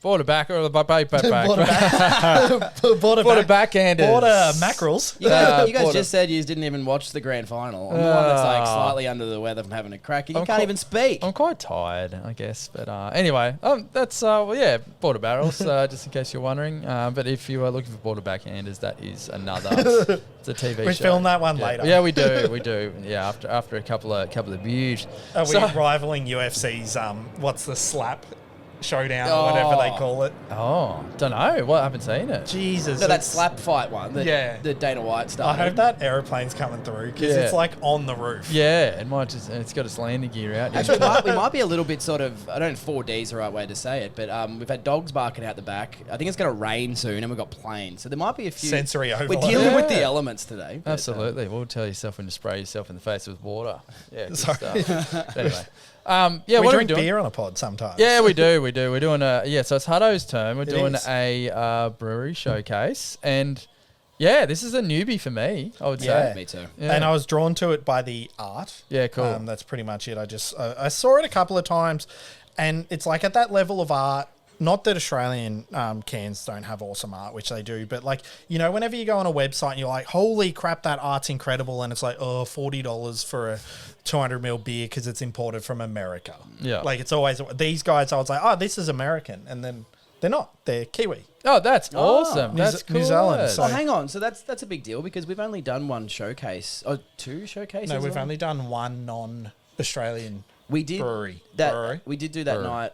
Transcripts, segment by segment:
Bought a back or a back. Bought a backhanders. Bought mackerels. You guys just said you didn't even watch the grand final. I'm the one that's like slightly under the weather from having a crack. You can't even speak. I'm quite tired, I guess. But anyway, that's Border barrels, just in case you're wondering. But if you are looking for Border backhanders, that is another. It's a TV show. We film that one later. Yeah, we do. Yeah, after a couple of beers. Are we rivaling UFC's what's the slap showdown or whatever they call it? Oh, don't know. Well, I haven't seen it. Jesus. No, that slap fight one. The Dana White started. I hope that aeroplane's coming through because it's like on the roof. Yeah, it's got its landing gear out. Actually, we might be a little bit sort of, I don't know if 4D's the right way to say it, but we've had dogs barking out the back. I think it's going to rain soon and we've got planes. So there might be a few. Sensory overload. We're dealing with the elements today. But, absolutely. We'll tell yourself when to spray yourself in the face with water. Yeah, good Sorry. stuff. Anyway. We what drink are we doing? beer on a pod sometimes. Yeah, we do. We're doing so it's Hutto's turn. We're doing a brewery showcase. And yeah, this is a newbie for me, I would say. Me too. Yeah. And I was drawn to it by the art. Yeah, cool. That's pretty much it. I saw it a couple of times and it's like at that level of art. Not that Australian cans don't have awesome art, which they do, but like, whenever you go on a website and you're like, holy crap, that art's incredible. And it's like, $40 for a 200ml beer because it's imported from America. Yeah. Like it's always, these guys, I was like, this is American. And then they're not, they're Kiwi. Oh, that's awesome. That's cool. New Zealand. So hang on. So that's a big deal because we've only done one showcase. Oh, two showcases? No, we've only done one non-Australian brewery. We did do that night.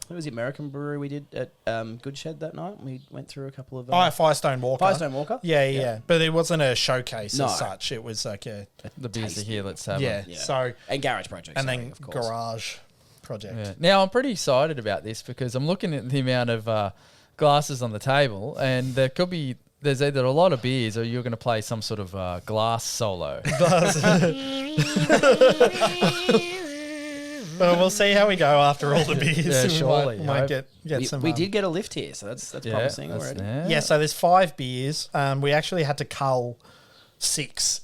What was the American brewery we did at Good Shed that night? We went through a couple of... Firestone Walker. Firestone Walker? Yeah. But it wasn't a showcase as such. It was like the beers are here, let's have them. Yeah. So... And Garage Project. And then Garage Project. Yeah. Now, I'm pretty excited about this because I'm looking at the amount of glasses on the table and there's either a lot of beers or you're going to play some sort of glass solo. Well, we'll see how we go after all the beers. Yeah, surely. We might get some... We did get a lift here, so that's promising already. Yeah, so there's 5 beers. We actually had to cull 6.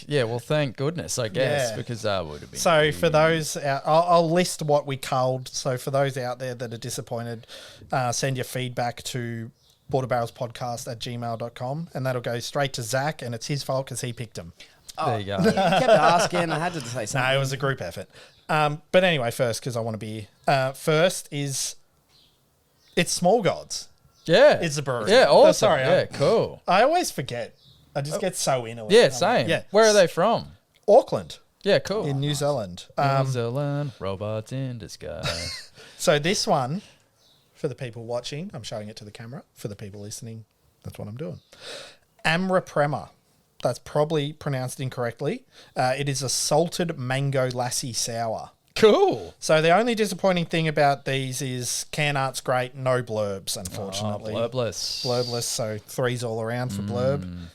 Yeah, well, thank goodness, I guess, because that would have been... So for those... I'll list what we culled. So for those out there that are disappointed, send your feedback to borderbarrelspodcast@gmail.com and that'll go straight to Zach and it's his fault because he picked them. There you go. You kept asking. I had to say something. No, it was a group effort. But anyway, first, because I want to be... first is... It's Small Gods. Yeah. It's a brewery. Yeah, awesome. Sorry. Yeah, cool. I always forget. I just get so into it. Yeah, same. Yeah. Where are they from? Auckland. Yeah, cool. In New Zealand. New Zealand, robots in disguise. So this one, for the people watching, I'm showing it to the camera. For the people listening, that's what I'm doing. Amra Prema. That's probably pronounced incorrectly. It is a salted mango lassi sour. Cool. So the only disappointing thing about these is can art's great, no blurbs, unfortunately. Blurbless, so 3s all around for blurb.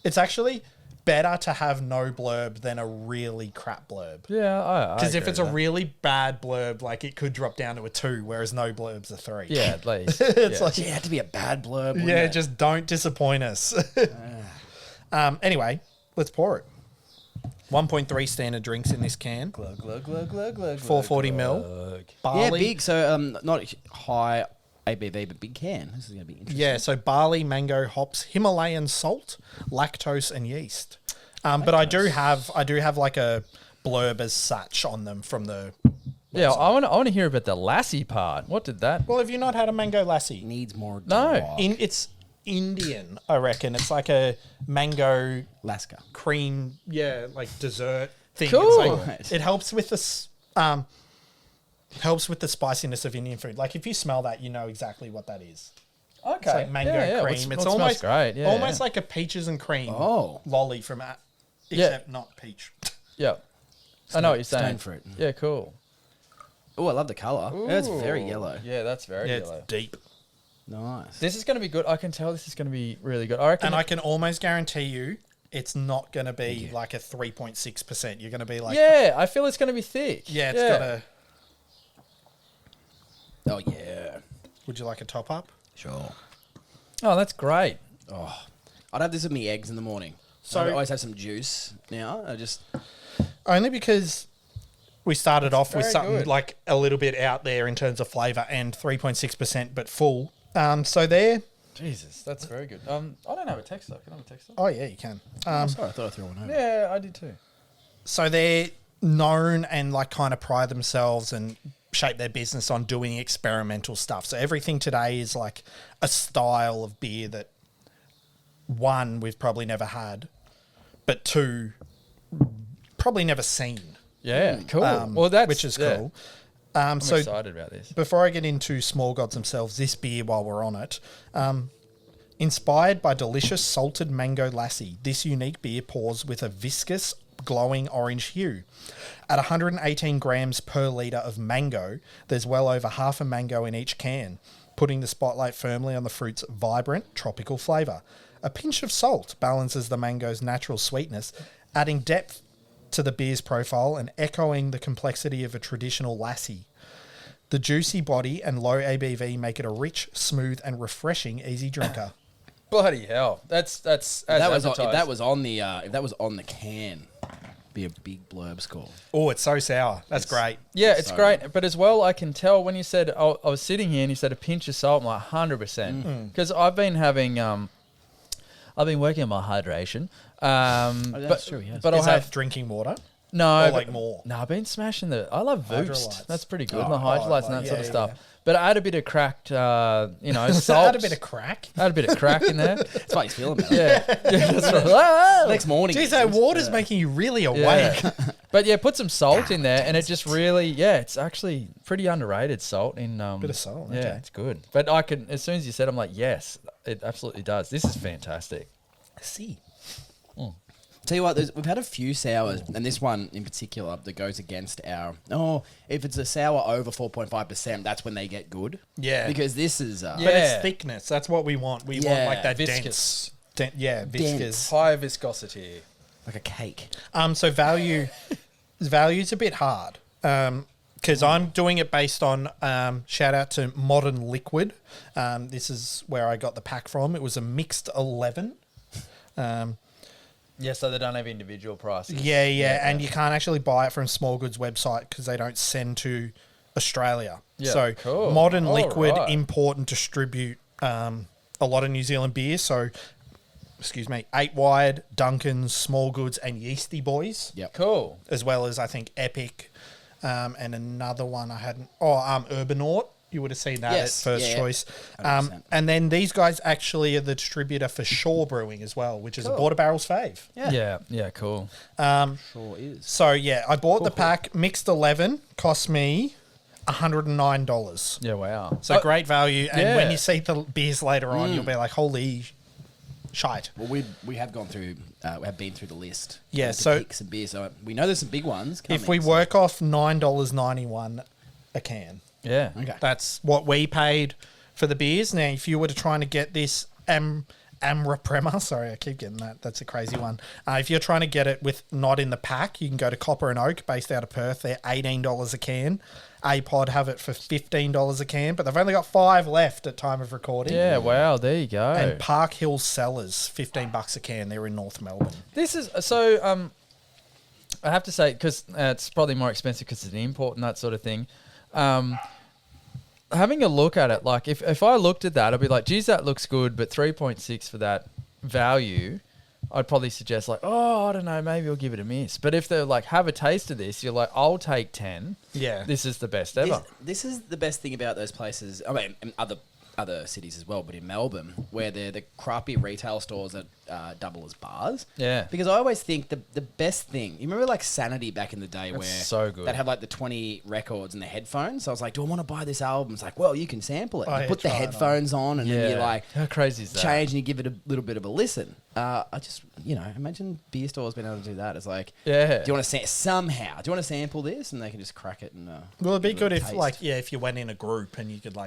It's actually better to have no blurb than a really crap blurb. Yeah, because if it's a really bad blurb, like it could drop down to a 2, whereas no blurb's a 3. Yeah, at least. It's like it had to be a bad blurb. Yeah, just don't disappoint us. Anyway, let's pour it. 1.3 standard drinks in this can. Glug, glug, glug, glug, glug. 440 ml. Barley. Yeah, big. So not high ABV, but big can. This is going to be interesting. Yeah, so barley, mango, hops, Himalayan salt, lactose, and yeast. But I do have like a blurb as such on them from the website. Yeah, I want to hear about the lassi part. What did that? Well, have you not had a mango lassi? Needs more. No. It's Indian, I reckon. It's like a mango Laska cream, like dessert thing. Cool. It's like, it helps with the spiciness of Indian food. Like if you smell that, you know exactly what that is. Okay. It's like mango cream. It's almost great. Yeah, almost like a peaches and cream lolly from except not peach. Yeah. I know what you're saying. Stone fruit. Yeah, cool. Oh, I love the colour. It's very yellow. Yeah, that's very yellow. It's deep. Nice. This is going to be good. I can tell this is going to be really good. I reckon. And I can almost guarantee you it's not going to be like a 3.6%. You're going to be like... Yeah, I feel it's going to be thick. Yeah, it's got a... Oh, yeah. Would you like a top up? Sure. Oh, that's great. Oh, I'd have this with me eggs in the morning. So I always have some juice now. Only because We started off with very something good. like a little bit out there in terms of flavour and 3.6%, but full. So they're... Jesus, that's very good. I don't have a texter. Can I have a texter? Oh, yeah, you can. Sorry, I thought I threw one over. Yeah, I did too. So they're known and like kind of pride themselves and shape their business on doing experimental stuff. So everything today is like a style of beer that, one, we've probably never had, but two, probably never seen. Yeah, cool. Well, that's which is yeah. cool. I'm So excited about this. before I get into Small Gods themselves, this beer, while we're on it, inspired by delicious salted mango lassi, this unique beer pours with a viscous, glowing orange hue. At 118 grams per litre of mango, there's well over half a mango in each can, putting the spotlight firmly on the fruit's vibrant tropical flavour. A pinch of salt balances the mango's natural sweetness, adding depth to the beer's profile and echoing the complexity of a traditional lassi. The juicy body and low ABV make it a rich, smooth and refreshing easy drinker. Bloody hell! That's as advertised. If that was on the can, be a big blurb score. Oh, it's so sour. That's great. Yeah, it's So great. But as well, I can tell when you said, I was sitting here and you said a pinch of salt, I'm like 100%. Because I've been having, I've been working on my hydration. That's true, yes. Is But I'll that have, drinking water? no. Or like but- more? No, I've been smashing I love Voost. Hydrolytes. That's pretty good. Oh, the hydrolytes and that yeah, sort of stuff. yeah. But I had a bit of cracked, salt. Add a bit of crack. I had a bit of crack in there. That's why he's feeling better. Yeah. Yeah, that's right. Ah! Next morning. Geez, that water's making you really awake. Yeah. But yeah, put some salt in there, and it just really, it's actually pretty underrated salt in. Bit of salt, Yeah, okay. it's good. But I can, as soon as you said, I'm like, yes, it absolutely does. This is fantastic. See. Tell you what, we've had a few sours, and this one in particular that goes against our. If it's a sour over 4.5%, that's when they get good. Yeah. Because this is. But Yeah. it's thickness. That's what we want. We want Yeah, like that viscous. dense. Viscous. High viscosity. like a cake. So value's a bit hard. Because I'm doing it based on shout out to Modern Liquid. This is where I got the pack from. It was a mixed 11. Yeah, so they don't have individual prices. Yeah, and you can't actually buy it from Small Goods website because they don't send to Australia. Yeah, So cool. Modern All Liquid right. import and distribute a lot of New Zealand beer. So, 8 Wide, Duncan's, Small Goods, and Yeasty Boys, Yep. Cool. as well as I think Epic, and another one I hadn't. Urbanaut. You would have seen that Yes, at first yeah, choice. 100%. And then these guys actually are the distributor for Shaw Brewing as well, which is a Border Barrels fave. Yeah, cool. Sure is. So yeah, I bought the pack mixed 11, cost me $109. Yeah, wow. So great value, and yeah. when you see the beers later on, you'll be like, holy shite. Well, we have gone through, we have been through the list. Yeah, to so- pick some beers. So we know there's some big ones coming. If we so- work off $9.91 a can, Yeah. Okay. that's what we paid for the beers. Now, if you were to try to get this Amra Prema, sorry, I keep getting that. That's a crazy one. If you're trying to get it with not in the pack, you can go to Copper and Oak, based out of Perth. They're $18 a can. A-Pod have it for $15 a can, but they've only got 5 left at time of recording. Yeah, wow, there you go. And Park Hill Cellars, $15 a can. They're in North Melbourne. This is so. I have to say because it's probably more expensive because it's an import and that sort of thing. Having a look at it, like if I looked at that, I'd be like, geez, that looks good, but 3.6 for that value, I'd probably suggest like, I don't know, maybe I'll give it a miss. But if they're like, have a taste of this, you're like, I'll take 10. Yeah. This is the best ever. This is the best thing about those places. I mean, and other cities as well, but in Melbourne, where they're the crappy retail stores that double as bars. Yeah. Because I always think the best thing, you remember like Sanity back in the day where so good. they'd have like the 20 records and the headphones. So I was like, do I want to buy this album? It's like, well, you can sample it. Oh, You yeah, put the try it on. headphones on and then you like how crazy is that? change and you give it a little bit of a listen. I just, imagine beer stores being able to do that. It's like, Yeah. do you want to somehow? Do you want to sample this? And they can just crack it and. Well, it'd be give it good a if, taste. if you went in a group and you could,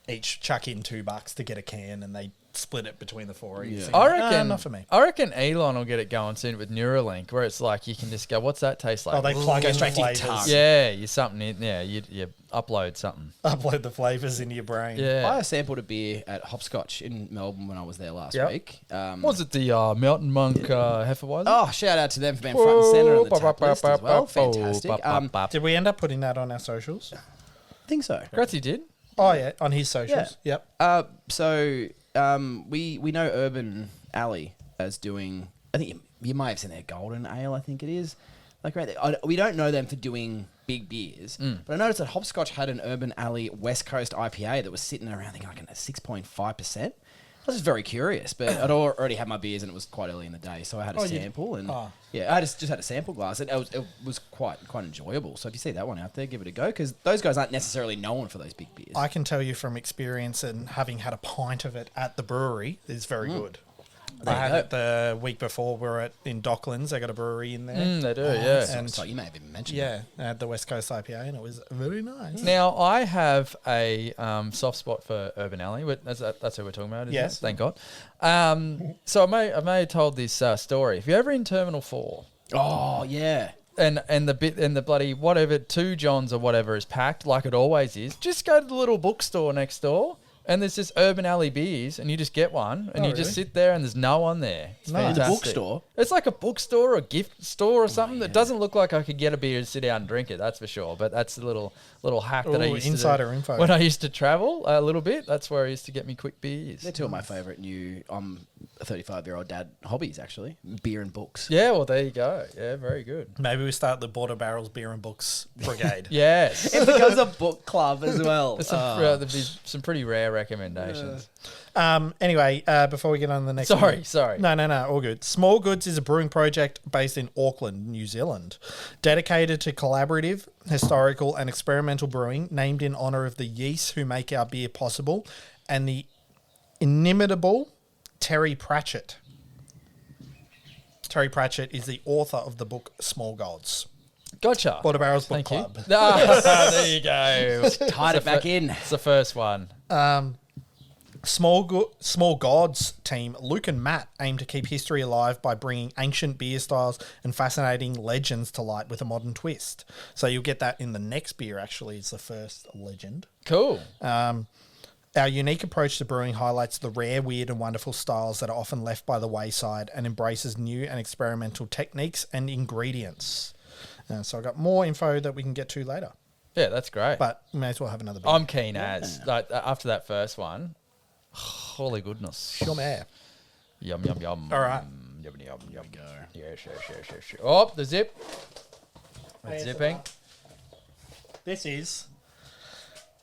each chuck in $2 to get a can and they split it between the four. You Yeah. think, I reckon. not for me. I reckon Elon will get it going soon with Neuralink, where it's like you can just go, "What's that taste like?" Oh, they plug in the straight to your flavors. tongue. Yeah, you something in. Yeah, you upload something. Upload the flavors into your brain. Yeah. I sampled a beer at Hopscotch in Melbourne when I was there last Yep. week. Was it the Mountain Monk Hefeweizen? Oh, shout out to them for being front and center on the tap list as well. Fantastic. Did we end up putting that on our socials? I think so. Gratzy did. Oh yeah, on his socials. Yep. We know Urban Alley as doing. I think you might have seen their Golden Ale. I think it is. Like right there. We don't know them for doing big beers, but I noticed that Hopscotch had an Urban Alley West Coast IPA that was sitting around, I think, like a 6.5%. I was just very curious, but I'd already had my beers and it was quite early in the day, so I had a sample I just had a sample glass and it was quite enjoyable. So if you see that one out there, give it a go because those guys aren't necessarily known for those big beers. I can tell you from experience and having had a pint of it at the brewery, it's very good. I had it the week before. We were in Docklands. They got a brewery in there. They do, yeah. And So you may have even mentioned yeah, I had the West Coast IPA, and it was very nice. Now I have a soft spot for Urban Alley. That's who we're talking about, isn't Yes. it? Thank God. So I may have told this story. If you're ever in Terminal 4 Oh yeah. and the bloody whatever 2 Johns or whatever is packed like it always is, just go to the little bookstore next door. And there's this Urban Alley beers, and you just get one, and you just sit there, and there's no one there. It's Nice. fantastic. The bookstore? It's like a bookstore or a gift store or something that doesn't look like I could get a beer and sit down and drink it. That's for sure. But that's a little hack that I Ooh, used insider to do info. when I used to travel a little bit. That's where I used to get me quick beers. They're two of my favourite new, I'm a 35-year-old dad, hobbies, actually. Beer and books. Yeah, well, there you go. Yeah, very good. Maybe we start the Border Barrels Beer and Books Brigade. Yes. It becomes a book club as well. There'd be some pretty rare recommendations. Anyway, before we get on to the next Sorry. No, all good. Small Goods is a brewing project based in Auckland, New Zealand, dedicated to collaborative, historical and experimental brewing, named in honour of the yeasts who make our beer possible, and the inimitable Terry Pratchett. Terry Pratchett is the author of the book Small Gods. Gotcha. Border Barrels Book Thank Club. you. There you go. Tied it back in. It's the first one. Small Gods team Luke and Matt aim to keep history alive by bringing ancient beer styles and fascinating legends to light with a modern twist. So you'll get that in the next beer. Actually, it's the first legend. Cool. Our unique approach to brewing highlights the rare, weird, and wonderful styles that are often left by the wayside and embraces new and experimental techniques and ingredients. So I got more info that we can get to later, Yeah, that's great. but we may as well have another beer. I'm keen as like after that first one. Holy goodness. Sure, man. Yum, yum, yum. All right. Yum, yum, yum. Go. Yes. Oh, the zip. It's zipping. This is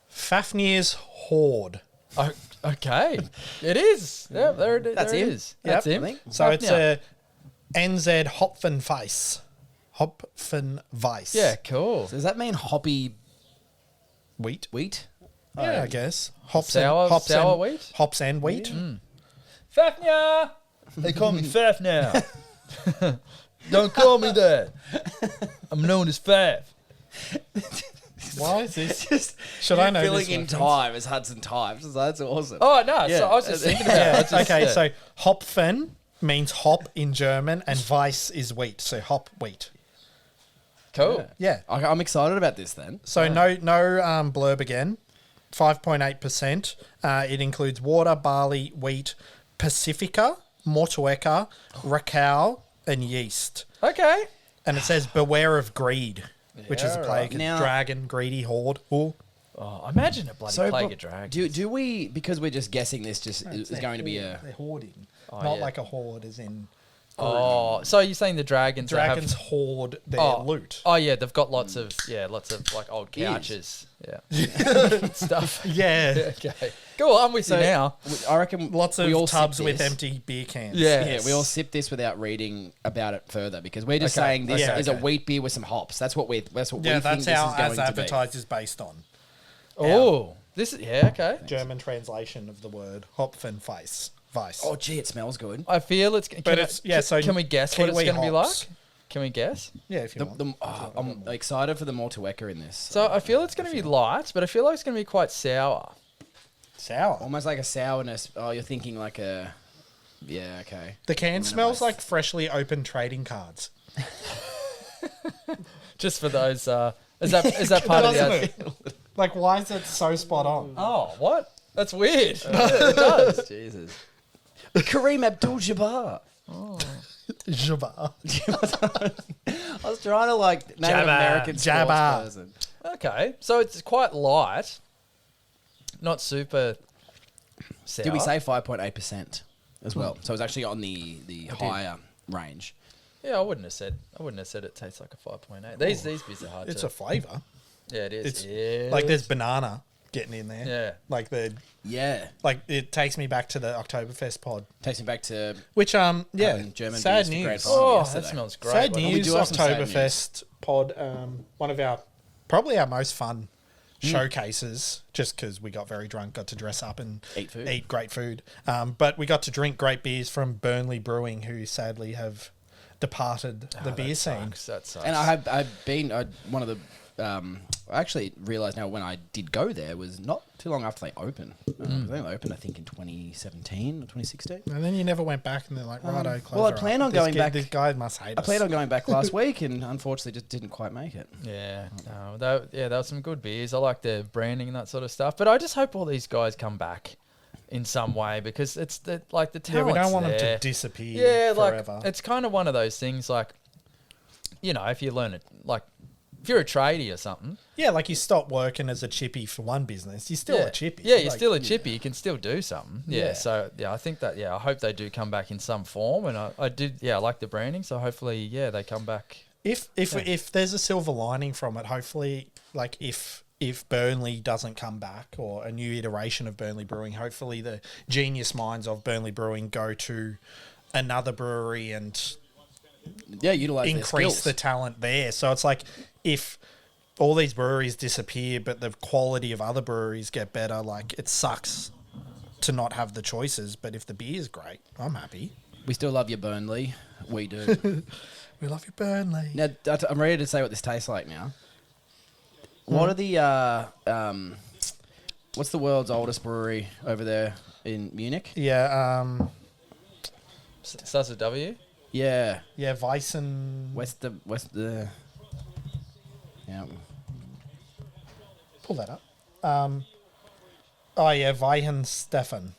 Fafnir's Horde. Oh, okay. It is. Yeah, there it That's there it him. is. That's Yep, him. I think. So it's Fafnir. a NZ Hopfenweiss. Hopfenweiss. Yeah, cool. Does that mean hoppy Wheat. wheat? Yeah, I guess. Hops Sour- hops sour and, wheat? Hops and wheat. Fafnir. They call me Fafnir. Don't call me that. I'm known as Faf. Why is this? Just Should I know this filling in reference? time as Hudson Times. So that's awesome. Oh no! Yeah. So I was just thinking about. Yeah, it. I just, okay, so Hopfen means hop in German and Weiss is wheat. So hop wheat. cool. Yeah. I'm excited about this then. So no blurb again. 5.8%. It includes water, barley, wheat, Pacifica, Motueka, Rakau, and yeast. Okay. And it says beware of greed, which is a Yeah, plague. right. Now- Dragon, greedy, horde. Ooh. Oh, imagine a bloody plague of dragons. Do we, because we're just guessing this is going to be a... They're hoarding. Oh, Not yeah. like a horde as in... Oh, so you're saying the dragons? that Dragons have, hoard their loot. Oh yeah, they've got lots of like old Gears. couches. Yeah. Stuff. Yeah. Okay. Cool. I'm with you now. I reckon Lots we all of sip tubs with this. empty beer cans. Yeah. Yeah, we all sip this without reading about it further because we're just Okay, saying this okay, is a okay. wheat beer with some hops. That's what we think That's this how is going As to be. Advertised is based on. Oh, this is okay. German translation of the word Hopfenweiss. Weiss. Oh, gee, it smells good. I feel it's. But it's- yeah, so can we guess what it's Kiwi going to be like? hops. Can we guess? Yeah, if you want. I'm excited for the Motueka in this. So I feel it's going to be light, but I feel like it's going to be quite sour. Sour. Almost like a sourness. Oh, you're thinking like a... Yeah, okay. The can Minimize. smells like freshly opened trading cards. Just for those, is that part of Doesn't the... it? Like, why is it so spot on? Oh, what? That's weird. It does. Jesus. Kareem Abdul-Jabbar. Jabba. I was trying to like name an Jabba. American sports Jabba. person. Okay, so it's quite light, not super sour. Did we say 5.8% as well? So it's actually on the higher range. Yeah, I wouldn't have said it tastes like a 5.8. These beers are hard It's to... a flavour. Yeah, it is. It's It like is. there's banana getting in there. Yeah. Like Yeah. like it takes me back to the Oktoberfest pod. Takes me back to Which having sad German beers for great news. fun Oh, yesterday. that smells great. Sad Well, we news. do have some sad Oktoberfest pod. One of our probably our most fun showcases. Just because we got very drunk, got to dress up and Eat great food. But we got to drink great beers from Burnley Brewing, who sadly have departed the beer scene. That sucks. And I've been one of the. I actually realised now when I did go there was not too long after they opened. They opened, I think, in 2017 or 2016. And then you never went back, and they're like, righto, close well, I her plan up. on This going kid- back- This guy must hate I us. planned on going back last week and unfortunately just didn't quite make it. Yeah, no, there were some good beers. I like the branding and that sort of stuff. But I just hope all these guys come back in some way because it's the Yeah, talent's we don't want them there. to disappear Yeah, forever. like it's kind of one of those things. Like, you know, if you learn it, like if you're a tradie or something. Yeah, like you stop working as a chippy for one business, you're still yeah. a chippy. Yeah, you're Like, still a chippy. You can still do something. Yeah. Yeah. So I think that. Yeah, I hope they do come back in some form. And I did. Yeah, I like the branding. So hopefully, they come back. If there's a silver lining from it, hopefully, like if Burnley doesn't come back or a new iteration of Burnley Brewing, hopefully the genius minds of Burnley Brewing go to another brewery and Yeah, utilise their increase skills. the talent there. So it's like if all these breweries disappear, but the quality of other breweries get better, like it sucks to not have the choices. But if the beer's great, I'm happy. We still love you, Burnley. We do. We love you, Burnley. Now, I'm ready to say what this tastes like now. What are the what's the world's oldest brewery over there in Munich? Yeah, Starts with W. Yeah, Weissen. West the. Yeah, Pull that up. Oh yeah, Weihensteffen.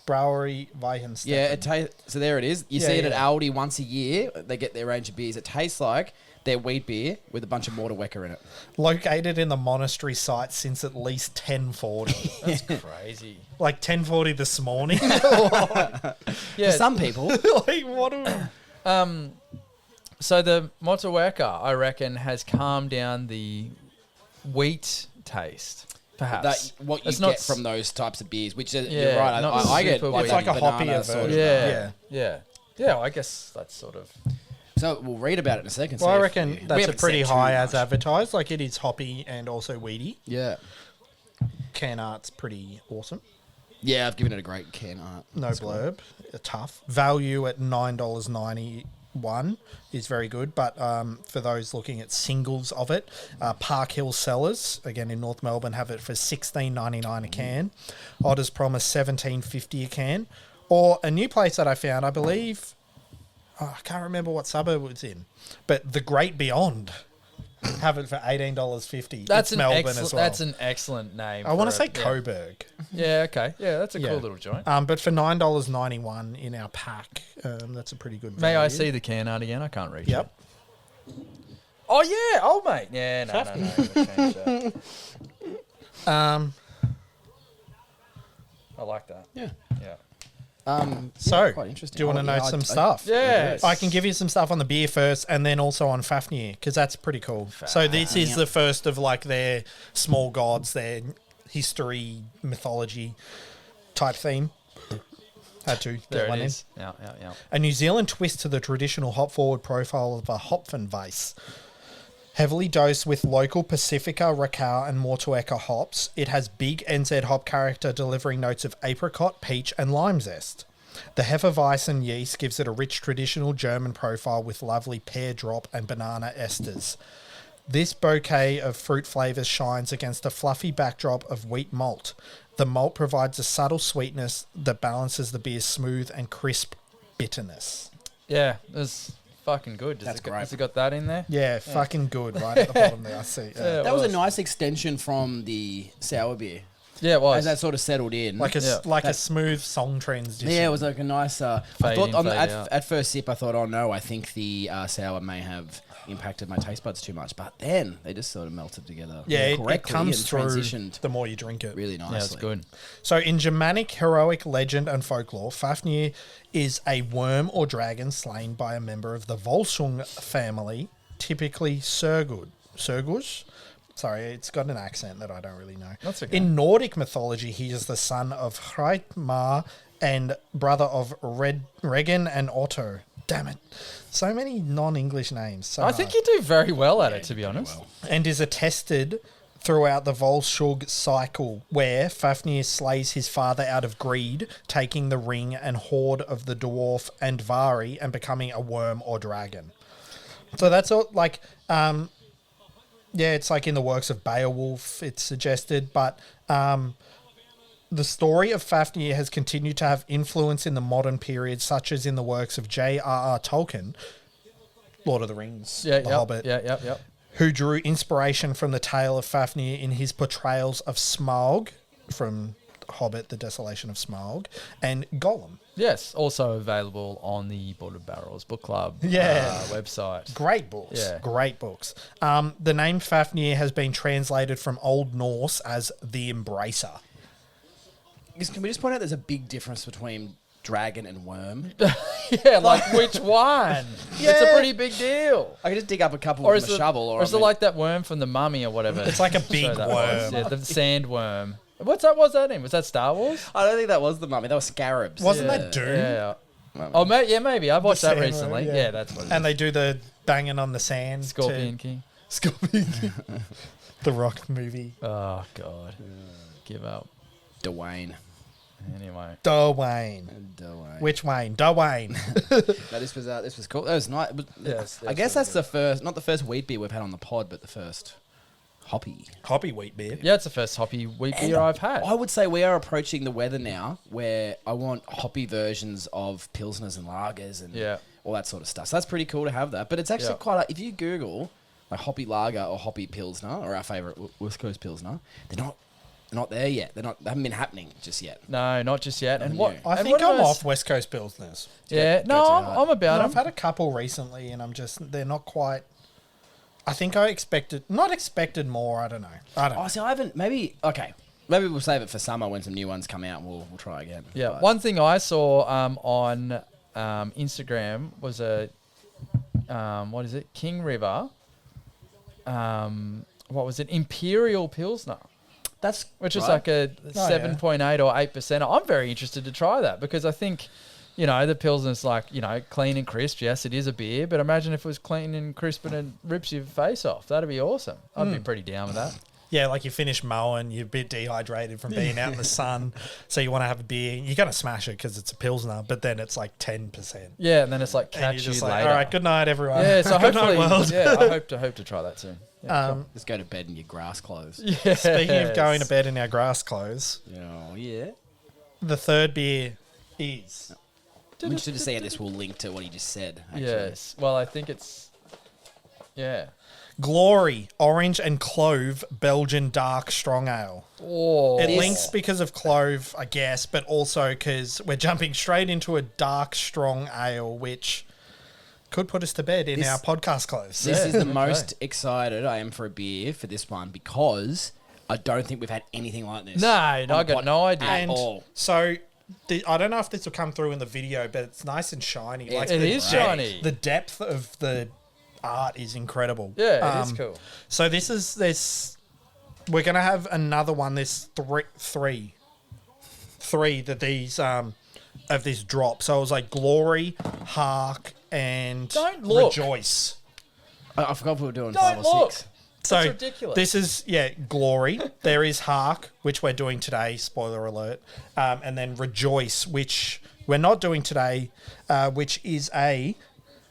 Brewery Weihensteffen. yeah. It so there it is. You Yeah, see it at yeah. Aldi once a year. They get their range of beers. It tastes like their wheat beer with a bunch of Mortarwecker in it. Located in the monastery site since at least 1040. That's crazy. Like 1040 this morning. Yeah. For some people, Like what? So the Motueka, I reckon, has calmed down the wheat taste. Perhaps what you It's not get from those types of beers, which is, Yeah, you're right. not I get super like, It's like a banana hoppier sort of- version. yeah. I guess that's sort of. So we'll read about it in a second. Well, see I if reckon we that's a haven't pretty said too high as much. advertised. Like it is hoppy and also weedy. Yeah, Can art's pretty awesome. yeah. I've given it a great can art. No blurb. Tough. Value at $9.91 is very good. But for those looking at singles of it, Park Hill Cellars, again in North Melbourne, have it for $16.99 a can. Otters Promise $17.50 a can. Or a new place that I found, I believe, I can't remember what suburb it was in, but The Great Beyond have it for $18.50. That's It's an Melbourne excellent. as well. That's an excellent name. I want to for say it, yeah. Coburg. Yeah. Okay. Yeah, that's a Yeah. cool little joint. But for $9.91 in our pack, that's a pretty good May I value. see the can art again? I can't reach Yep. it. Oh yeah. Oh mate. Yeah. No. We'll change that. I like that. Yeah. Yeah. So, quite interesting. do you want to Oh, know yeah, some I- stuff? Yes. I can give you some stuff on the beer first and then also on Fafnir, because that's pretty cool. So this is the first of like their small gods, their history, mythology type theme. Had to There get one it in. is. Yeah. A New Zealand twist to the traditional hop-forward profile of a Hopfenweiss. Heavily dosed with local Pacifica, Racal, and Motueka hops, it has big NZ hop character, delivering notes of apricot, peach, and lime zest. The Hefeweizen yeast gives it a rich traditional German profile with lovely pear drop and banana esters. This bouquet of fruit flavors shines against a fluffy backdrop of wheat malt. The malt provides a subtle sweetness that balances the beer's smooth and crisp bitterness. Yeah, it's fucking good. That's great. Has it got that in there? Yeah, fucking good right at the bottom there. I see. Yeah. That was a nice extension from the sour beer. Yeah, it was. As that sort of settled in. Like a smooth song transition. Yeah, it was like a nice. I Fade thought in, fade out. at first sip, I thought, oh no, I think the sour may have impacted my taste buds too much. But then they just sort of melted together. Yeah, it correctly comes and through transitioned the more you drink it. really nicely. Yeah, it's good. So in Germanic heroic legend and folklore, Fafnir is a worm or dragon slain by a member of the Volsung family, typically Surgus. Sorry, it's got an accent that I don't really know. That's okay. In Nordic mythology, he is the son of Hreitmar and brother of Regan and Otto. Damn it. So many non-English names. So I think you do very well at it, to be honest. and is attested throughout the Volsung cycle, where Fafnir slays his father out of greed, taking the ring and hoard of the dwarf Andvari and becoming a worm or dragon. So that's all, like, yeah, it's like in the works of Beowulf, it's suggested, but the story of Fafnir has continued to have influence in the modern period, such as in the works of J.R.R. Tolkien, Lord of the Rings, Yeah, The yep, Hobbit, Yeah. who drew inspiration from the tale of Fafnir in his portrayals of Smaug from Hobbit, The Desolation of Smaug, and Gollum. Yes, also available on the Border Barrels Book Club website. Great books. Yeah. Great books. The name Fafnir has been translated from Old Norse as the Embracer. Can we just point out there's a big difference between dragon and worm? Yeah, like which one? It's a pretty big deal. I could just dig up a couple Or with is a it, shovel. or is it like that worm from the Mummy or whatever? It's like a big So that worm. was, yeah, the sandworm. What's that name? Was that Star Wars? I don't think that was the mummy. That was scarabs. Wasn't that Doom? Yeah. Mummy. Oh, maybe. I watched that sandworm, recently. yeah. Yeah, that's what it is. And they do the banging on the sand. Scorpion King. Scorpion King. The Rock movie. Oh, God. Give up. Dwayne. Anyway. Dwayne. Dwayne. Which Wayne? Dwayne. No, this was cool. That was nice. Yes, I guess that's the first, not the first wheat beer we've had on the pod, but the first hoppy. Hoppy wheat beer. Yeah, it's the first hoppy wheat beer I've had. I would say we are approaching the weather now where I want hoppy versions of pilsners and lagers and all that sort of stuff. So that's pretty cool to have that. But it's actually quite if you Google like hoppy lager or hoppy pilsner or our favourite West Coast pilsner, they're not there yet. They haven't been happening just yet. No, not just yet. And what? I and think what I'm are off West Coast Pilsners. Yeah, no, I'm about I've them. had a couple recently, and they're not quite. I think I not expected more. I don't know. Oh, see, I haven't. Maybe we'll save it for summer when some new ones come out. And we'll try again. Yeah, But one thing I saw on Instagram was a what is it? King River. What was it? Imperial Pilsner. that's Which is right. like a 7.8 or 8%. I'm very interested to try that because I think, the Pilsner's like, clean and crisp. Yes, it is a beer, but imagine if it was clean and crisp and it rips your face off. That'd be awesome. I'd be pretty down with that. Yeah, like you finish mowing, you're a bit dehydrated from being out in the sun, so you want to have a beer. You're going to smash it because it's a Pilsner, but then it's like 10%. Yeah, and then it's like And catch you're you just later. like, all right, good night, everyone. Yeah, so Good night, hopefully, world. I hope to try that soon. Yeah, Just go to bed in your grass clothes. cool. Speaking of going to bed in our grass clothes, Oh, yeah. the third beer is... We should just say how this will link to what he just said. Actually. Yes. Well, I think it's. Yeah. Glory, orange and clove, Belgian dark strong ale. Oh. It links because of clove, I guess, but also because we're jumping straight into a dark strong ale, which could put us to bed in our podcast clothes. This is the okay. most excited I am for a beer for this one because I don't think we've had anything like this. No, I got no idea. And At all. so I don't know if this will come through in the video, but it's nice and shiny. Yeah, Like it the is depth- shiny. The depth of the art is incredible. Yeah, it is cool. So this. We're gonna have another one. There's three that these of this drop. So it was like Glory, Hark, and Don't look. Rejoice. I forgot if we were doing Don't 5 or look. 6. So That's ridiculous. this is Glory. There is Hark, which we're doing today. Spoiler alert. And then Rejoice, which we're not doing today, which is a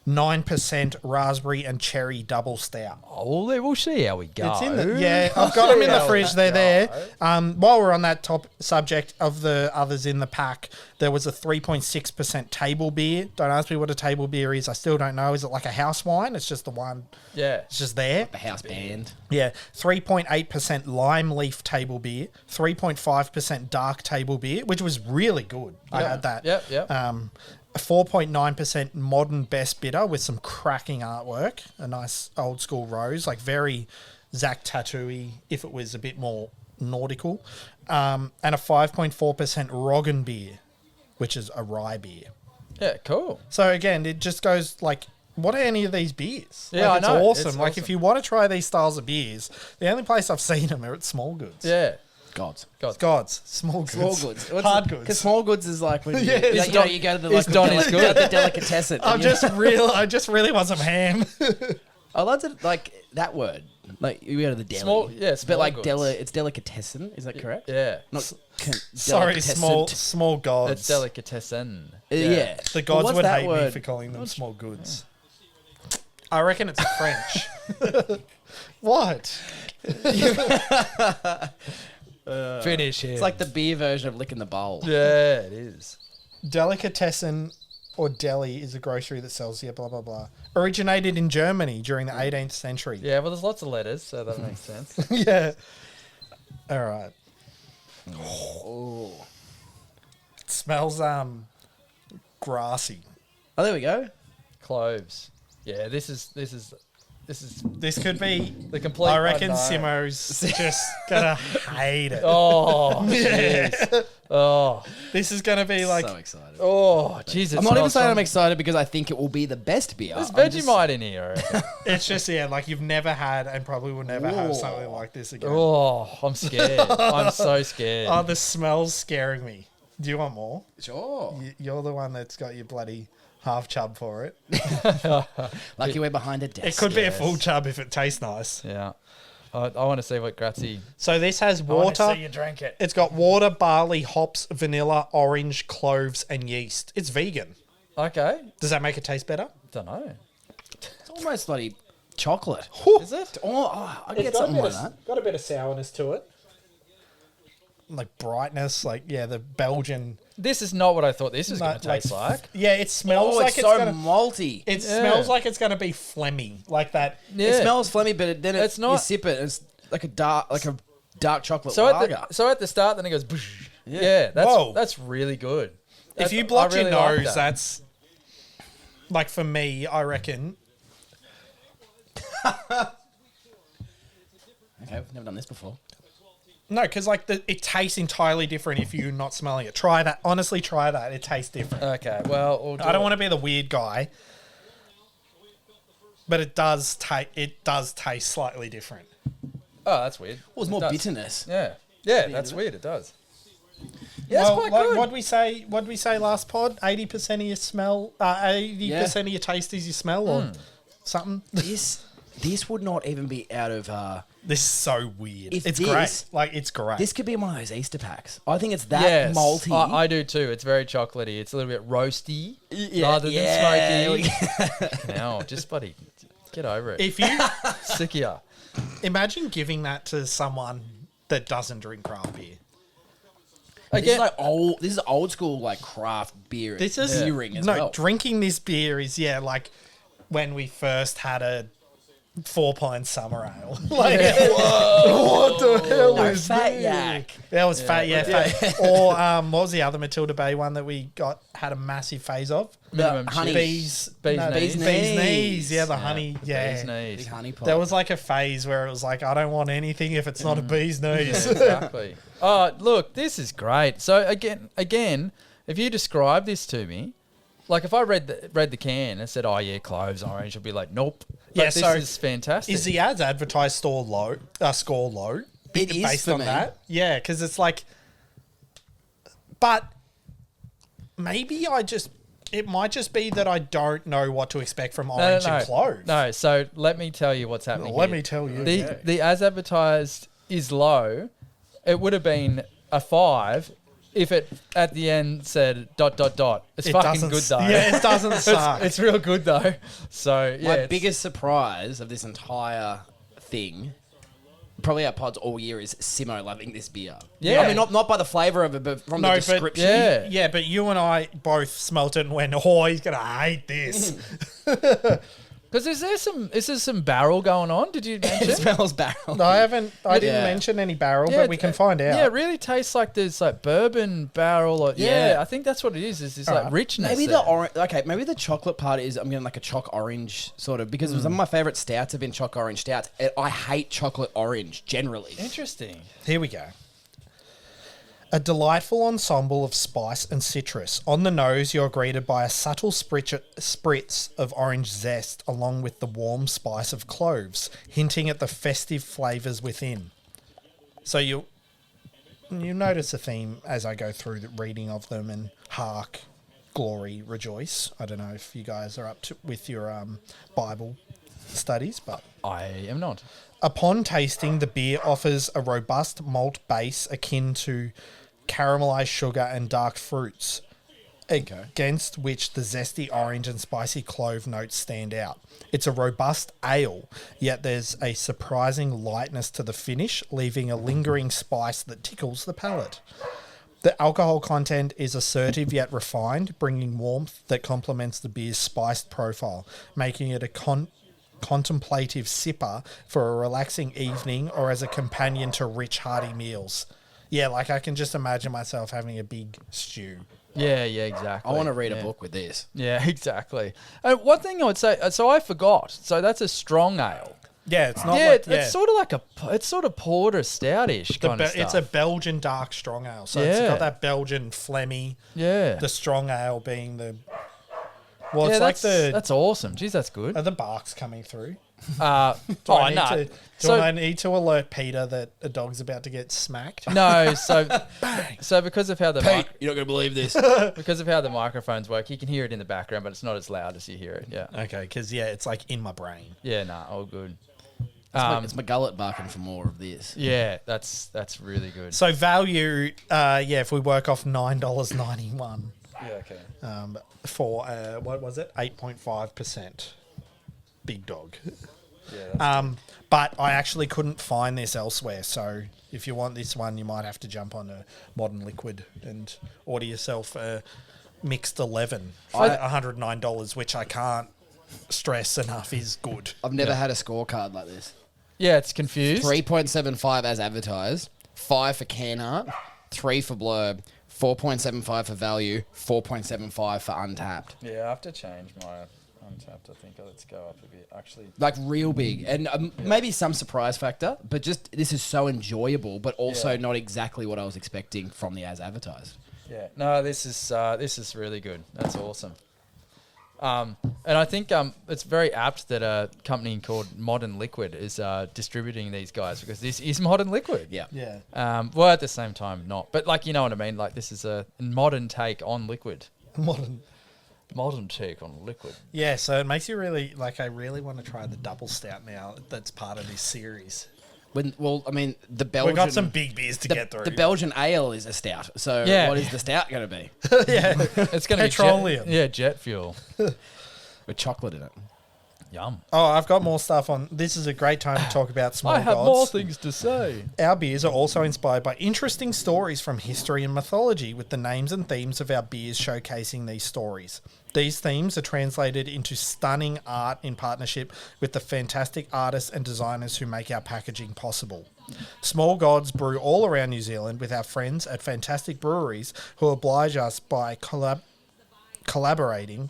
9% raspberry and cherry double stout. Oh, well, we'll see how we go. It's in the, yeah, I've got them in the fridge. They're there. While we're on that top subject of the others in the pack, there was a 3.6% table beer. Don't ask me what a table beer is. I still don't know. Is it like a house wine? It's just the one. Yeah. It's just there. The house band. Yeah. 3.8% lime leaf table beer. 3.5% dark table beer, which was really good. I had that. Yep. A 4.9% modern best bitter with some cracking artwork. A nice old school rose, like very Zach Tattoo-y if it was a bit more nautical. And a 5.4% Roggen beer, which is a rye beer. Yeah, cool. So again, it just goes like, what are any of these beers? Yeah, like, I know. It's awesome. It's like awesome. if you want to try these styles of beers, the only place I've seen them are at Small Goods. Yeah. Gods. Gods. Small Goods. Small goods. Hard goods. Because small goods is like when you, Yeah, like, it's you know, Don- you go to the it's local Donny's good. the delicatessen. I and you- just really want some ham. I love it, like that word. Like you go to the deli. Small- yeah, but small like goods. it's delicatessen. Is that correct? Yeah. Not Sorry, delicatessen. small gods. It's delicatessen. Yeah. The But gods what's would that hate me word? for calling them small goods. I reckon it's French. What? Finish here. It's like the beer version of licking the bowl. Yeah, it is. Delicatessen or deli is a grocery that sells, blah, blah, blah. Originated in Germany during the 18th century. Yeah, well, there's lots of letters, so that makes sense. Yeah. All right. Oh. It smells grassy. Oh, there we go. Cloves. Yeah, this is This could be, the complete. I reckon unknown. Simo's just gonna hate it. Oh, Yeah. jeez. Oh, This is gonna be like, So excited. oh, Jesus. I'm not even saying I'm excited because I think it will be the best beer. There's I'm just- Vegemite in here. I reckon. it's just, like you've never had and probably will never have something like this again. Oh, I'm scared. I'm so scared. Oh, the smell's scaring me. Do you want more? Sure. You're the one that's got your bloody half chub for it. Lucky we're behind a desk. It could be a Yes. full chub if it tastes nice. Yeah. I want to see what Grazzi. So this has I want to water. see you drink it. It's got water, barley, hops, vanilla, orange, cloves, and yeast. It's vegan. Okay. Does that make it taste better? Don't know. It's almost bloody chocolate. Is it? I get something like that. Got a bit of sourness to it. Like brightness, the Belgian. This is not what I thought this was going to taste like. Yeah, it smells Oh, like it's so gonna. malty. It Yeah. smells like it's gonna be phlegmy, like that. Yeah. It smells flummy, but then It's not- You sip it, and it's like a dark chocolate So lager. at the start, then it goes. Boosh. Yeah. Yeah, Whoa. that's really good. If you I block really your like nose, that. that's like for me. I reckon. Okay, we've never done this before. No, because it tastes entirely different if you're not smelling it. Try that. Honestly, try that. It tastes different. Okay, well, we'll I don't want to be the weird guy, but it does taste slightly different. Oh, that's weird. Well, it's It more does. bitterness. Yeah, that's weird. It does. Yeah, well, it's quite good. What'd we say last pod? 80% of your smell, 80% of your taste is your smell, or something. This would not even be out of. This is so weird. If It's this- great. It's great. This could be one of those Easter packs. I think it's that Yes, malty. I do too. It's very chocolatey. It's a little bit roasty rather yeah. than smoky. No, just buddy, get over it. if you Sick of ya. imagine giving that to someone that doesn't drink craft beer. This is Again, like old. This is old school like craft beer. This is beering as no well. drinking this beer is like when we first had a 4-pint summer ale. Like, what the hell No, is fat this? yak. That was fat, fat. Or what was the other Matilda Bay one that we had a massive phase of? minimum honey. chips. Bees Bees knees. knees. Yeah, the honey. The Yeah. bees knees. Big honey pot. There was like a phase where it was like, I don't want anything if it's not a bee's knees. Exactly. Oh, look, this is great. So again, if you describe this to me, like if I read the can and said, "Oh yeah, cloves, orange," I'd be like, "Nope." But Yeah, this so is fantastic. Is the ads advertised score low? It is based for on me. that? Yeah, because it's like, but maybe it might just be that I don't know what to expect from orange and clove. No, so let me tell you what's happening. Let here. me tell you. The as advertised is low. It would have been a 5 if it at the end said ... It's It fucking doesn't good though. Yeah, it doesn't suck. It's real good though. So yeah, My it's- biggest surprise of this entire thing, probably our pods all year, is Simo loving this beer. Yeah. I mean, not by the flavour of it, but from the No, description. yeah. Yeah, but you and I both smelt it and went, oh, he's going to hate this. Because is there some barrel going on? Did you mention? It smells barrel. No, I didn't Yeah. mention any barrel, Yeah, but we can find out. Yeah, it really tastes like there's like bourbon barrel. Or, yeah, Yeah. I think that's what it is. Is this Alright. like richness? Maybe there. the orange. Okay, maybe the chocolate part is I'm getting like a choc orange sort of because some of my favorite stouts have been choc orange stouts. I hate chocolate orange generally. Interesting. Here we go. A delightful ensemble of spice and citrus. On the nose, you're greeted by a subtle spritz of orange zest along with the warm spice of cloves, hinting at the festive flavours within. So you notice a theme as I go through the reading of them, and hark, glory, rejoice. I don't know if you guys are up to with your Bible studies, but I am not. upon tasting, the beer offers a robust malt base akin to caramelized sugar and dark fruits, against which the zesty orange and spicy clove notes stand out. It's a robust ale, yet there's a surprising lightness to the finish, leaving a lingering spice that tickles the palate. The alcohol content is assertive yet refined, bringing warmth that complements the beer's spiced profile, making it a contemplative sipper for a relaxing evening or as a companion to rich, hearty meals. Yeah, like I can just imagine myself having a big stew. Yeah, exactly. I want to read Yeah. a book with this. Yeah, exactly. One thing I would say, so I forgot. So that's a strong ale. Yeah, it's not Yeah, like... it's sort of like it's sort of porter stoutish kind of stuff. It's a Belgian dark strong ale. So it's Yeah. got that Belgian phlegmy, yeah. the strong ale being the... Well, Yeah, it's like that's awesome. Jeez, that's good. Are the barks coming through? Do Oh I no. need I need to alert Peter that a dog's about to get smacked? No, so because of how the You're not going to believe this. because of how the microphones work, you can hear it in the background, but it's not as loud as you hear it. Yeah, Okay, because, yeah, it's like in my brain. yeah, nah, all good. It's my gullet barking for more of this. Yeah, that's really good. So value, if we work off $9.91 Yeah, okay. for, what was it? 8.5%. Big dog. Yeah, But I actually couldn't find this elsewhere. So if you want this one, you might have to jump on a Modern Liquid and order yourself a mixed 11 for $109, which I can't stress enough is good. I've never had a scorecard like this. yeah, it's confused. 3.75 as advertised, 5 for can art, 3 for blurb, 4.75 for value, 4.75 for untapped. Yeah, I have to change my untapped. I think let's go up a bit. Actually, Like real big. And maybe some surprise factor, but just this is so enjoyable, but also Yeah. not exactly what I was expecting from the as advertised. yeah, no, this is really good. That's awesome. And I think it's very apt that a company called Modern Liquid is distributing these guys because this is Modern Liquid. Yeah. Yeah. Well, at the same time, not. But like, you know what I mean? Like, this is a modern take on liquid. Modern take on liquid. Yeah, so it makes you really, like, I really want to try the double stout now that's part of this series. The Belgian... We've got some big beers to get through. The Belgian ale is a stout. So Yeah. what is the stout going to be? yeah. It's going to be Petroleum. jet fuel. With chocolate in it. Yum. Oh, I've got more stuff on. This is a great time to talk about small I have gods. more things to say. Our beers are also inspired by interesting stories from history and mythology, with the names and themes of our beers showcasing these stories. These themes are translated into stunning art in partnership with the fantastic artists and designers who make our packaging possible. Small Gods brew all around New Zealand with our friends at fantastic breweries who oblige us by collaborating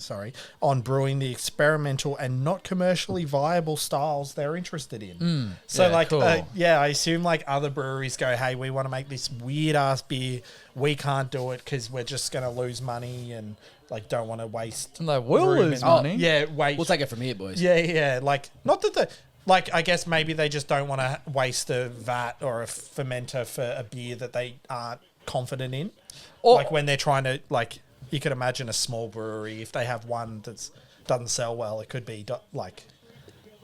on brewing the experimental and not commercially viable styles they're interested in. So yeah, cool. I assume like other breweries go, hey, we want to make this weird ass beer, we can't do it because we're just going to lose money and like don't want to waste And they will room lose in- money. We'll take it from here, boys. yeah, like not that I guess maybe they just don't want to waste a vat or a fermenter for a beer that they aren't confident in. Or- Like when they're trying to, like, you could imagine a small brewery, if they have one that doesn't sell well, it could be like,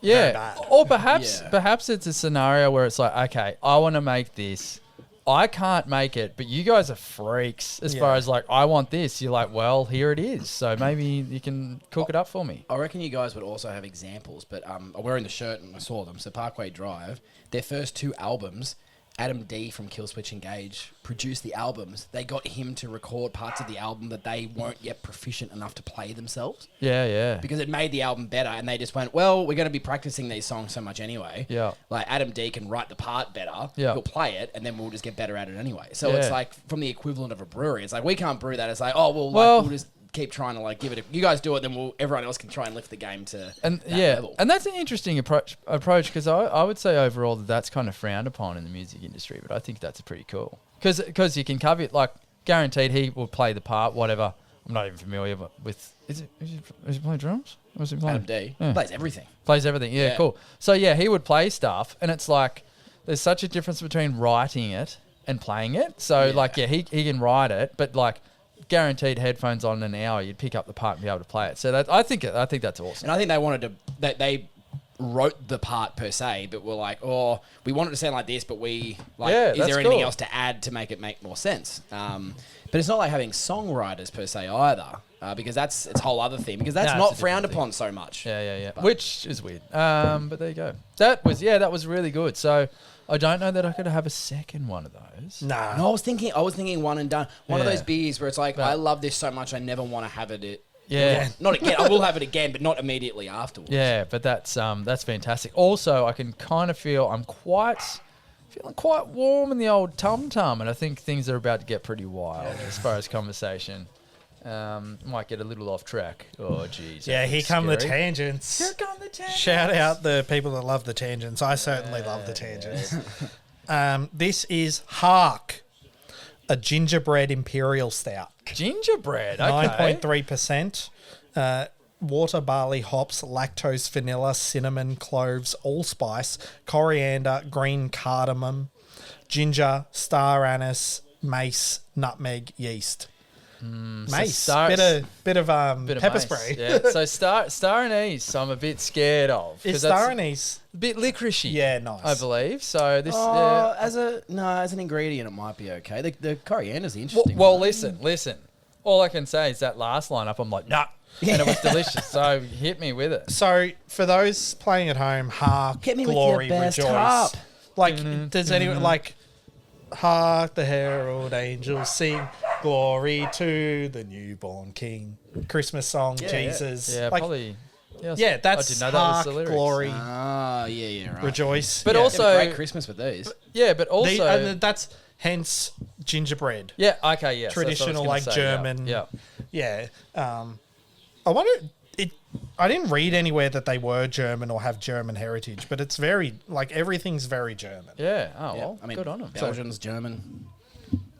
Yeah. bad. Or perhaps Yeah. perhaps it's a scenario where it's like, okay, I want to make this I can't make it, but you guys are freaks as far as like, I want this. You're like, well, here it is. So maybe you can cook it up for me. I reckon you guys would also have examples, but I'm wearing the shirt and I saw them. So Parkway Drive, their first 2 albums, Adam D from Killswitch Engage produced the albums. They got him to record parts of the album that they weren't yet proficient enough to play themselves. Yeah. Because it made the album better, and they just went, well, we're going to be practicing these songs so much anyway. Yeah. Like, Adam D can write the part better. Yeah. He'll play it, and then we'll just get better at it anyway. So it's like, from the equivalent of a brewery, it's like, we can't brew that. It's like, we'll just keep trying to like give it. You guys do it, then everyone else can try and lift the game to that level. And that's an interesting approach because I would say overall that's kind of frowned upon in the music industry, but I think that's pretty cool because you can cover it, like guaranteed he will play the part, whatever. I'm not even familiar with. Is he playing drums? Or is he playing? Adam D Yeah. plays everything. Plays everything. Yeah, cool. So yeah, he would play stuff, and it's like there's such a difference between writing it and playing it. So he can write it, but like. Guaranteed headphones on in an hour, you'd pick up the part and be able to play it. So I think that's awesome. And I think they wanted to. They wrote the part per se, but were like, we want it to sound like this, but is there anything else to add to make it make more sense? But it's not like having songwriters per se either, because it's a whole other thing. Because that's not frowned upon so much. Yeah. Which is weird. But there you go. That was really good. So. I don't know that I could have a second one of those. Nah. No, I was thinking one and done. One of those beers where it's like, I love this so much, I never want to have it. Yeah. Not again. I will have it again, but not immediately afterwards. Yeah, but that's fantastic. Also, I can kind of feel feeling quite warm in the old tum-tum, and I think things are about to get pretty wild as far as conversation. Might get a little off track. Oh, jeez. Yeah, here come the tangents. Here come the tangents. Shout out the people that love the tangents. I certainly love the tangents. This is Hark, a gingerbread imperial stout. Gingerbread, okay. 9.3%. Water, barley, hops, lactose, vanilla, cinnamon, cloves, allspice, coriander, green cardamom, ginger, star anise, mace, nutmeg, yeast. Mace, So bit of pepper mace. spray. Yeah. So star anise, I'm a bit scared of. It's star anise. A bit licoricey. Yeah, nice. I believe. So this. As an ingredient, it might be okay. The coriander's the interesting. Well, one. listen. All I can say is that last lineup, I'm like, nah, and it was delicious. So hit me with it. So for those playing at home, hark, Hit me with glory, your best rejoice. harp. Like, does anyone like hark the herald angels sing? Glory to the newborn King. Christmas song, Jesus. Yeah, like, probably. Yeah, I that's didn't know that was hark, the lyrics. glory, Right. rejoice. But yeah. also- They have a great Christmas with these. Yeah, but also. And that's hence gingerbread. yeah. Okay. Yeah. Traditional, like, German. Yeah. Yeah. I wonder. I didn't read anywhere that they were German or have German heritage, but it's very like everything's very German. Yeah. Oh Yeah. well. I mean, good on them. Belgians, German.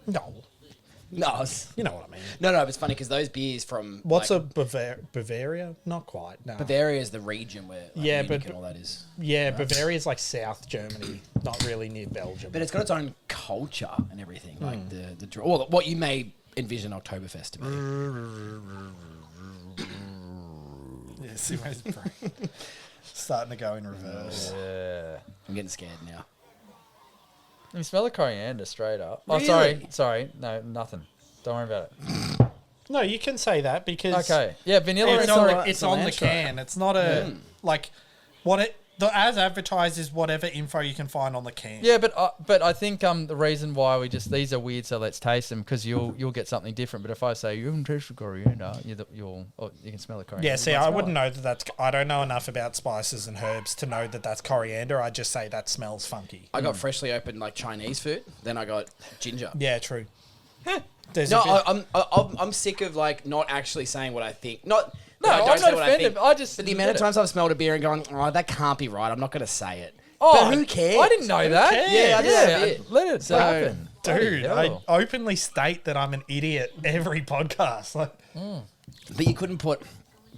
No, you know what I mean. No, it's funny because those beers from What's like, a Bavaria? Not quite. No. Bavaria is the region where Yeah, Munich but- and all that is. Yeah, Bavaria's like South Germany, not really near Belgium. But it's got its own culture and everything, like the draw. Well, what you may envision Oktoberfest to be. Yeah, see my brain starting to go in reverse. Yeah. I'm getting scared now. You can smell the coriander straight up. Really? Oh, sorry. No, nothing. Don't worry about it. No, you can say that because Okay. Yeah, vanilla it's and on, it's on an the intro. can. It's not a like what it. As advertised is whatever info you can find on the can. Yeah, but I think the reason why these are weird, so let's taste them because you'll get something different. But if I say you haven't tasted coriander, you can smell the coriander. Yeah, see, You might I smell wouldn't it. know that's. I don't know enough about spices and herbs to know that that's coriander. I just say that smells funky. I got freshly opened like Chinese food. Then I got ginger. Yeah, true. There's No, a bit- I'm sick of like not actually saying what I think. Not. No, I don't I'm say not what offended. I think. I just But the amount of admit it. times I've smelled a beer and gone, oh, that can't be right. I'm not going to say it. Oh, but who cares? I didn't know that. cares? Yeah, I just a bit. Let it happen. dude, Bloody I hell. openly state that I'm an idiot every podcast. Like, But you couldn't put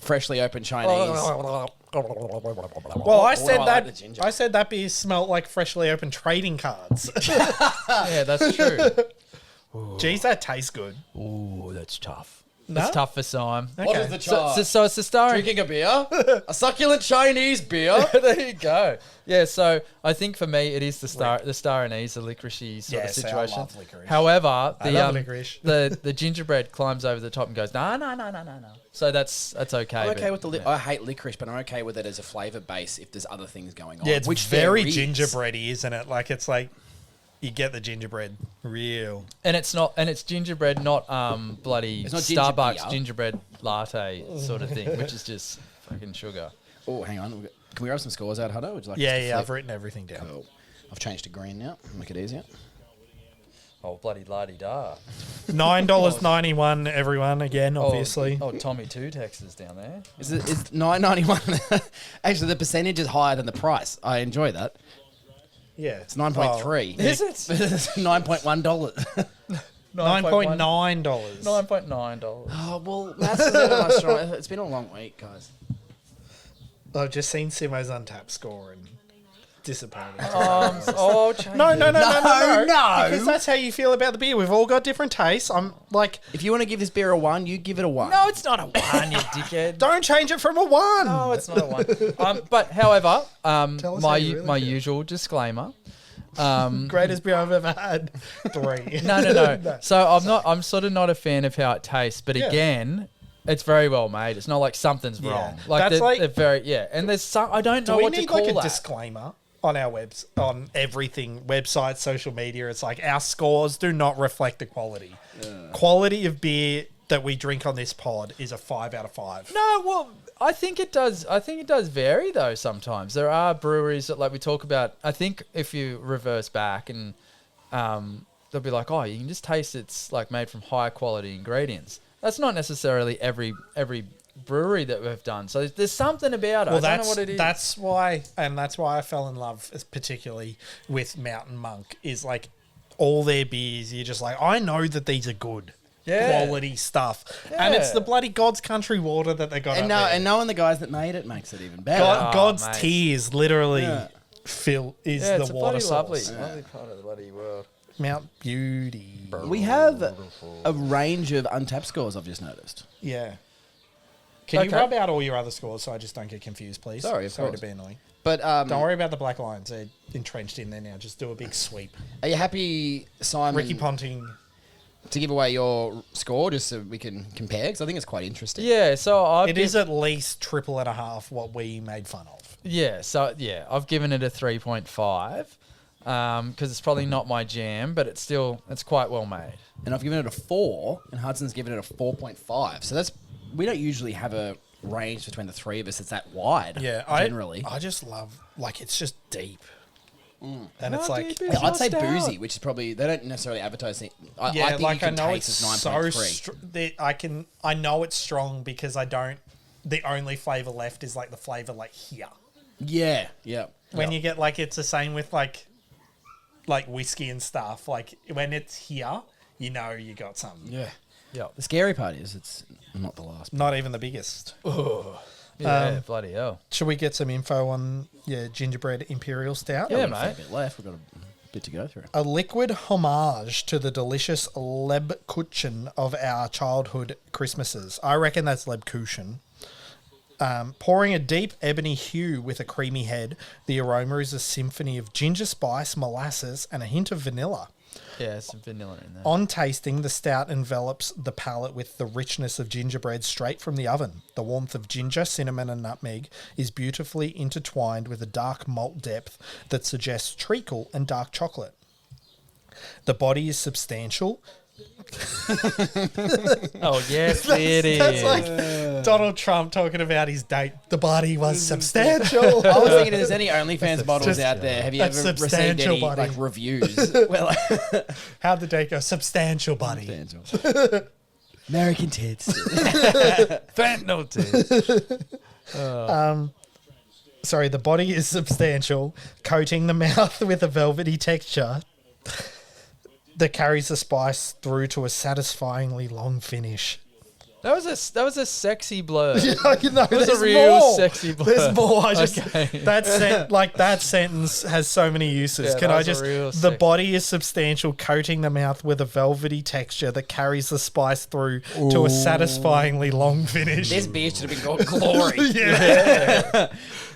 freshly opened Chinese. well, I Oh, said I like that. the ginger. I said that beer smelled like freshly opened trading cards. Yeah, that's true. Jeez, that tastes good. Ooh, that's tough. No? It's tough for Sime. What Okay. is the So, charge? so it's the star. Drinking a beer? A succulent Chinese beer? There you go. Yeah, so I think for me it is the star anise, the licoricey sort Yes, of I situation. love licorice. However, I love licorice. the gingerbread climbs over the top and goes no. So that's okay. I'm okay but- with the I hate licorice, but I'm okay with it as a flavour base if there's other things going on. Yeah, it's which very there is. gingerbready, isn't it? Like it's like you get the gingerbread real. And it's gingerbread, not bloody It's not ginger Starbucks beer. gingerbread latte sort of thing, which is just fucking sugar. Oh, hang on. Can we grab some scores out, Hutto? Would you like Yeah, us to yeah. I've flip? written everything down. Cool. I've changed to green now. Make it easier. Oh bloody la-di-da. $9.91, everyone. Again, obviously. Oh, Tommy Two Texas down there. Is $9.91? Actually, the percentage is higher than the price. I enjoy that. Yeah, It's 9.3. Is it? It's $9.1. $9.9. $9.9. Oh well, maths is not my strong. It's been a long week, guys. I've just seen Simo's Untapped score and disappointed. Change No, it. No. Because that's how you feel about the beer. We've all got different tastes. I'm like, If you want to give this beer a 1, you give it a 1. No, it's not a 1, you dickhead. don't change it from a 1. No, it's not a 1. But however, Tell us how my you really my feel. usual disclaimer. Greatest beer I've ever had. 3. No. So I'm sort of not a fan of how it tastes, but Yeah. again, it's very well made. It's not like something's Yeah. wrong. That's they're very and there's some I don't Do know we what to need call like a that. disclaimer on our on everything, websites, social media? It's like our scores do not reflect the quality. Quality of beer that we drink on this pod is a 5 out of 5. No, well, I think it does. I think it does vary though. Sometimes there are breweries that, like we talk about. I think if you reverse back and they'll be like, oh, you can just taste it's like made from high quality ingredients. That's not necessarily every brewery that we've done. So there's something about it. Well, I don't know what it is. that's why I fell in love, particularly with Mountain Monk. Is like all their beers. You're just like, I know that these are good. Yeah. Quality stuff, and it's Yeah. the bloody God's Country water that they got. And up there. knowing the guys that made it makes it even better. God's mate. tears literally Yeah. is yeah, the it's a water bloody lovely, source. lovely part of the bloody world. Mount Beauty. We have a range of untapped scores, I've just noticed. Yeah. Can you Okay. rub out all your other scores so I just don't get confused, please? Sorry, of Sorry course. to be annoying. But Don't worry about the black lines. They're entrenched in there now. Just do a big sweep. are you happy, Simon, Ricky Ponting. to give away your score just so we can compare? Because I think it's quite interesting. Yeah, so It is at least 3.5 what we made fun of. I've given it a 3.5 because it's probably not my jam, but it's quite well made. And I've given it a 4, and Hudson's given it a 4.5. So we don't usually have a range between the three of us that's that wide. Yeah, generally. I just love, like, it's just deep. And How it's like, deep is Yeah, I'd your say stout? boozy, which is probably they don't necessarily advertise it. I yeah, think like you I can know taste it's it's so 9.3. I know it's strong because the only flavor left is like the flavor like here. Yeah, yeah. When you get like, it's the same with like whiskey and stuff. Like when it's here, you know you got something. Yeah. Yeah. The scary part is it's not the last. Not even the biggest. Yeah, bloody hell. Should we get some info on your gingerbread imperial stout? Yeah, We've got a mate. bit left. We've got a bit to go through. A liquid homage to the delicious Lebkuchen of our childhood Christmases. I reckon that's Lebkuchen. Pouring a deep ebony hue with a creamy head, the aroma is a symphony of ginger spice, molasses, and a hint of vanilla. Yeah, some vanilla in there. On tasting, the stout envelops the palate with the richness of gingerbread straight from the oven. The warmth of ginger, cinnamon, and nutmeg is beautifully intertwined with a dark malt depth that suggests treacle and dark chocolate. The body is substantial. Oh, yes, it is. That's like Donald Trump talking about his date. The body was substantial. I was thinking if there's any OnlyFans models just- out there, have you that's ever received substantial, any buddy. like reviews? Well, How'd the date go? Substantial, buddy. American tits. Fentanyl too. Sorry, the body is substantial, coating the mouth with a velvety texture that carries the spice through to a satisfyingly long finish. That was a sexy blur. You know, was a there's real more. sexy blur. There's more. I just Okay. that sentence has so many uses. Yeah, Can that I was a just real the sex- body is substantial, coating the mouth with a velvety texture that carries the spice through to a satisfyingly long finish. This beer should have been called Glory.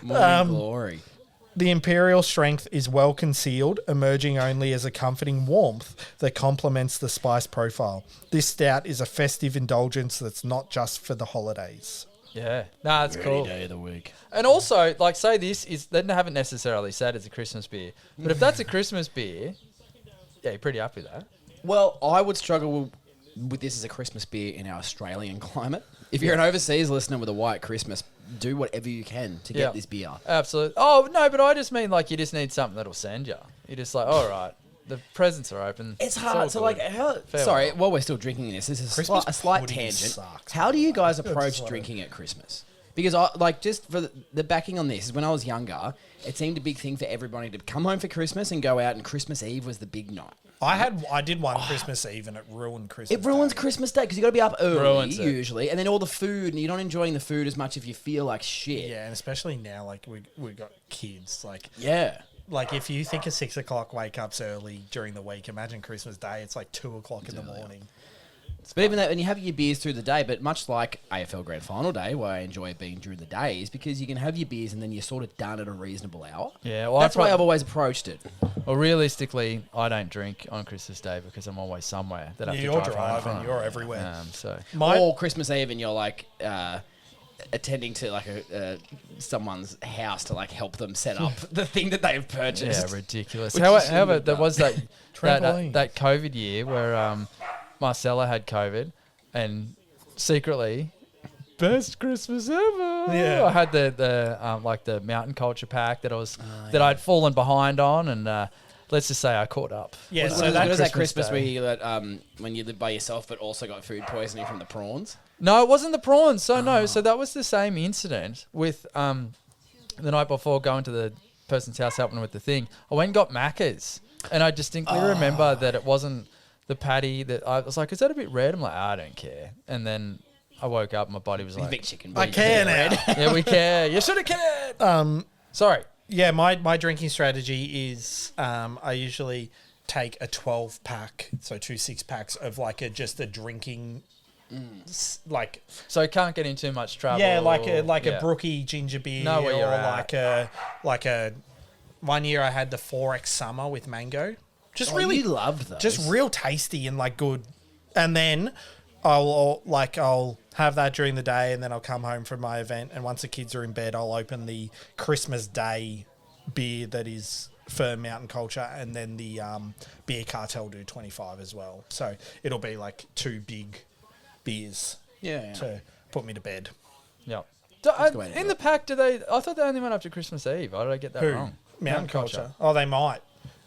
Morning Glory. The imperial strength is well concealed, emerging only as a comforting warmth that complements the spice profile. This stout is a festive indulgence that's not just for the holidays. Yeah. Nah, it's cool. Day of the week. And also, like, say this is, they haven't necessarily said it's a Christmas beer, but if that's a Christmas beer, yeah, you're pretty happy with that. Well, I would struggle with this as a Christmas beer in our Australian climate. If you're an overseas listener with a white Christmas, do whatever you can to get this beer. Absolutely. Oh, no, but I just mean, like, you just need something that'll send you. You're just like, all right, the presents are open. It's all hard. So, good. like, how... Fair Sorry, well. while we're still drinking this is Christmas a slight pudding tangent. sucks. How do you guys approach sorry. drinking at Christmas? Because, I like, just for the backing on this, is when I was younger, it seemed a big thing for everybody to come home for Christmas and go out, and Christmas Eve was the big night. I did one Christmas Eve and it ruined Christmas. It ruins Day. Christmas Day because you got to be up early Ruins it. usually, and then all the food, and you're not enjoying the food as much if you feel like shit. Yeah, and especially now, like we got kids. Yeah. Like if you think a 6 o'clock wake up's early during the week, imagine Christmas Day. It's like 2 o'clock in the morning. But even that, when you have your beers through the day, but much like AFL Grand Final Day, where I enjoy it being during the day, is because you can have your beers and then you're sort of done at a reasonable hour. Yeah, well, That's the way I've always approached it. Well, realistically, I don't drink on Christmas Day because I'm always somewhere that I have You're to drive home driving, from. you're everywhere. So Or Christmas Eve and you're like attending to like someone's house to like help them set up the thing that they've purchased. yeah, ridiculous. Which you shouldn't However, have there done. was that Trampoline. that COVID year where Marcella had COVID and secretly best Christmas ever. Yeah. I had the like the mountain culture pack that that I'd fallen behind on, and let's just say I caught up. Yeah, Was so it that that Christmas Christmas Day- where you let, when you lived by yourself but also got food poisoning from the prawns? No, it wasn't the prawns. So no, so that was the same incident with the night before going to the person's house helping them with the thing. I went and got Macca's, and I distinctly remember that it wasn't the patty that I was like, is that a bit red? I'm like, I don't care. And then I woke up, and my body was Big like, chicken. I care now. yeah, we care. You should have cared. Sorry. Yeah, my drinking strategy is I usually take a 12 pack, so 2 6-packs of like just a drinking, like So you can't get in too much trouble. yeah, like a Yeah. brookie ginger beer, Know where or you're at. like a. One year I had the 4X summer with mango, just Oh, really you loved those. just real tasty and like good. And then I'll have that during the day, and then I'll come home from my event. And once the kids are in bed, I'll open the Christmas Day beer that is for Mountain Culture, and then the Beer Cartel do 25 as well. So it'll be like 2 big beers Yeah. to put me to bed. Yeah. Let's go ahead and In do the it. pack, I thought they only went up to Christmas Eve. Why did I get that Who? wrong? Mountain Culture. Oh, they might.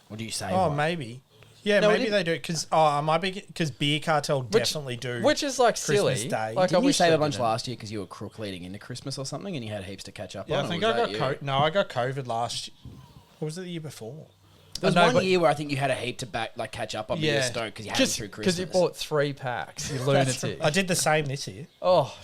What do you say? Oh, Mike? maybe. Yeah, No, maybe it- they do. Because I might be because Beer Cartel definitely do. Which is like Christmas silly. Day. Like, I Didn't you wish save they a bunch didn't. last year because you were crook leading into Christmas or something, and you had heaps to catch up Yeah, on? I think or I was got that you? No, I got COVID last. What was it the year before? There was No, one but- year where I think you had a heap to catch up on, but you were Yeah. stoked because you had it through Christmas. Because you bought 3 packs, you lunatic. I did the same this year. Oh,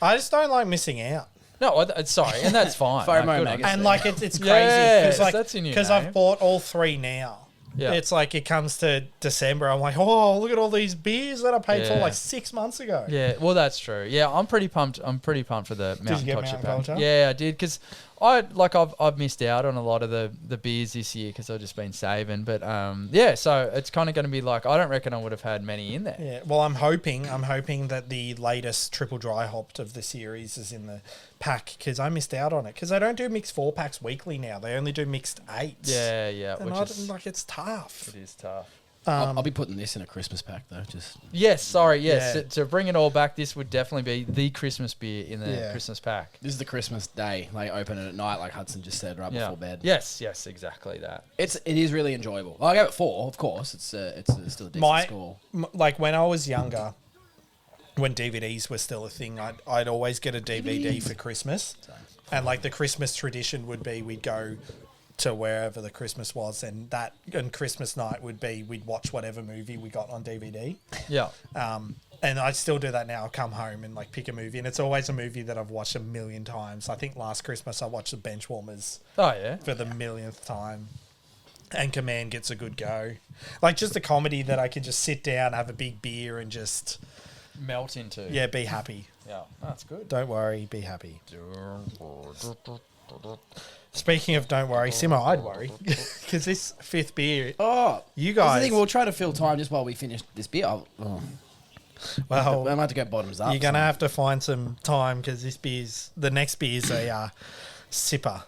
I just don't like missing out. no, sorry, and that's fine. FOMO, Like, good mate. on you. And like it's crazy Yes, because that's your new name. I've bought all 3 now. Yeah. It's like it comes to December, I'm like, oh, look at all these beers that I paid for Yeah. like 6 months ago. Yeah, well, that's true. Yeah, I'm pretty pumped. I'm pretty pumped for the Mountain get Culture Mountain pack. Culture? Yeah, I did because I've missed out on a lot of the beers this year because I've just been saving. But yeah, so it's kind of going to be like I don't reckon I would have had many in there. Yeah, well, I'm hoping that the latest triple dry hopped of the series is in the pack because I missed out on it because they don't do mixed 4-packs weekly now. They only do mixed 8s. Yeah, yeah, and which is like it's tough. it is tough. I'll be putting this in a Christmas pack though. Just Yes, sorry, yes. Yeah. To bring it all back, this would definitely be the Christmas beer in the Yeah. Christmas pack. this is the Christmas day. Like open it at night, like Hudson just said, right Yeah. before bed. Yes, exactly that. It is really enjoyable. I gave it 4, of course. It's still a decent score. Like when I was younger, when DVDs were still a thing, I'd always get a DVD for Christmas, and like the Christmas tradition would be we'd go to wherever the Christmas was, and Christmas night would be we'd watch whatever movie we got on DVD. Yeah. And I still do that now. I'll come home and like pick a movie, and it's always a movie that I've watched a million times. I think last Christmas I watched The Benchwarmers Oh yeah. for the millionth time. And Command gets a good go. Like just a comedy that I could just sit down, have a big beer and just... Melt into. Yeah, be happy. Yeah, that's good. Don't worry, be happy. Speaking of don't worry, Simo, I'd worry. Because this fifth beer... Oh, You I guys... think we'll try to fill time just while we finish this beer. I Well, might have to go bottoms up. you're going to have to find some time because this beer's... The next beer's a sipper.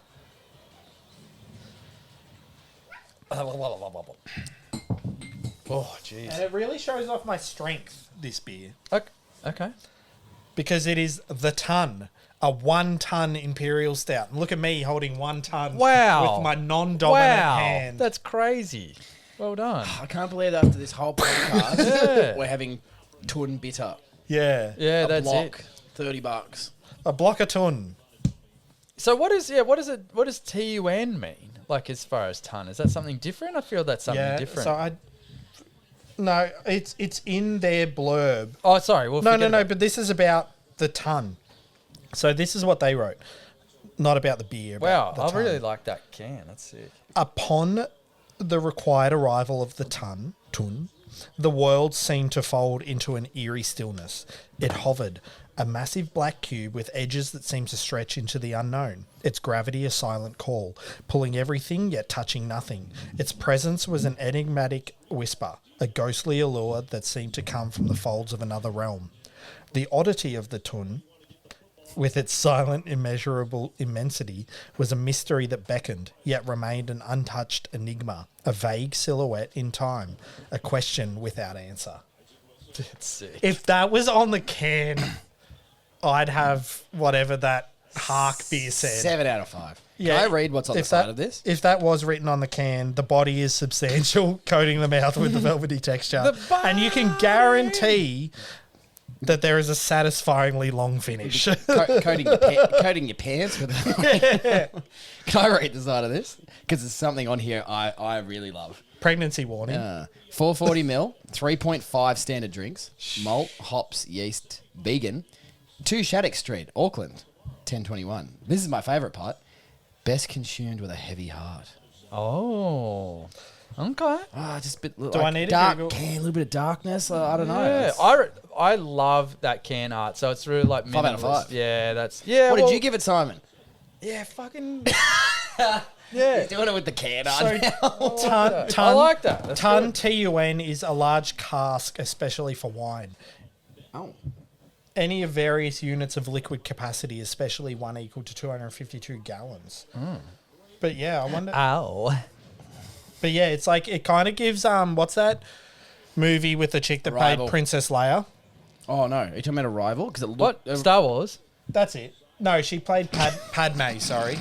Oh, jeez. And it really shows off my strength, this beer. Okay. Because it is the ton. A 1 ton Imperial Stout. And look at me holding 1 ton Wow. with my non-dominant hand. That's crazy. Well done. I can't believe that after this whole podcast, Yeah. we're having Tun Bitter. Yeah. Yeah, A that's block, it. $30. A block a ton. So what does TUN mean? Like as far as ton, is that something different? I feel that's something different. No, it's in their blurb. Oh, sorry. No, but this is about the ton. So this is what they wrote. Not about the beer. Wow, About the I ton. really like that can. That's sick. Upon the required arrival of the tun, the world seemed to fold into an eerie stillness. It hovered, a massive black cube with edges that seemed to stretch into the unknown. Its gravity a silent call, pulling everything yet touching nothing. Its presence was an enigmatic whisper, a ghostly allure that seemed to come from the folds of another realm. The oddity of the tun, with its silent, immeasurable immensity, was a mystery that beckoned, yet remained an untouched enigma, a vague silhouette in time, a question without answer. That's sick. If that was on the can, I'd have whatever that Hark beer said. 7 out of 5. Yeah, Can I read what's on the side of this? If that was written on the can, the body is substantial, coating the mouth with the velvety texture. And you can guarantee that there is a satisfyingly long finish. Coating your pants with Can I read the side of this? Because there's something on here I really love. Pregnancy warning. 440 mil, 3.5 standard drinks, malt, hops, yeast, vegan. 2 Shattuck Street, Auckland, 1021. This is my favourite part. Best consumed with a heavy heart. Oh, okay. Just a bit Do I need to dark Google? can, a little bit of darkness. I don't know. Yeah, It's- I love that can art. So it's really like 5 out of minimalist. 5. Yeah, that's what did you give it, Simon? Yeah, fucking. Yeah. He's doing it with the can art. So, now. I like that. That's Ton good. TUN is a large cask, especially for wine. Oh. Any of various units of liquid capacity, especially one equal to 252 gallons. But yeah, I wonder. Ow. But yeah, it's like it kind of gives what's that movie with the chick that Arrival. played Princess Leia? Oh, no. Are you talking about Arrival? Because it What? looked... Star Wars? That's it. No, she played Padme. Sorry.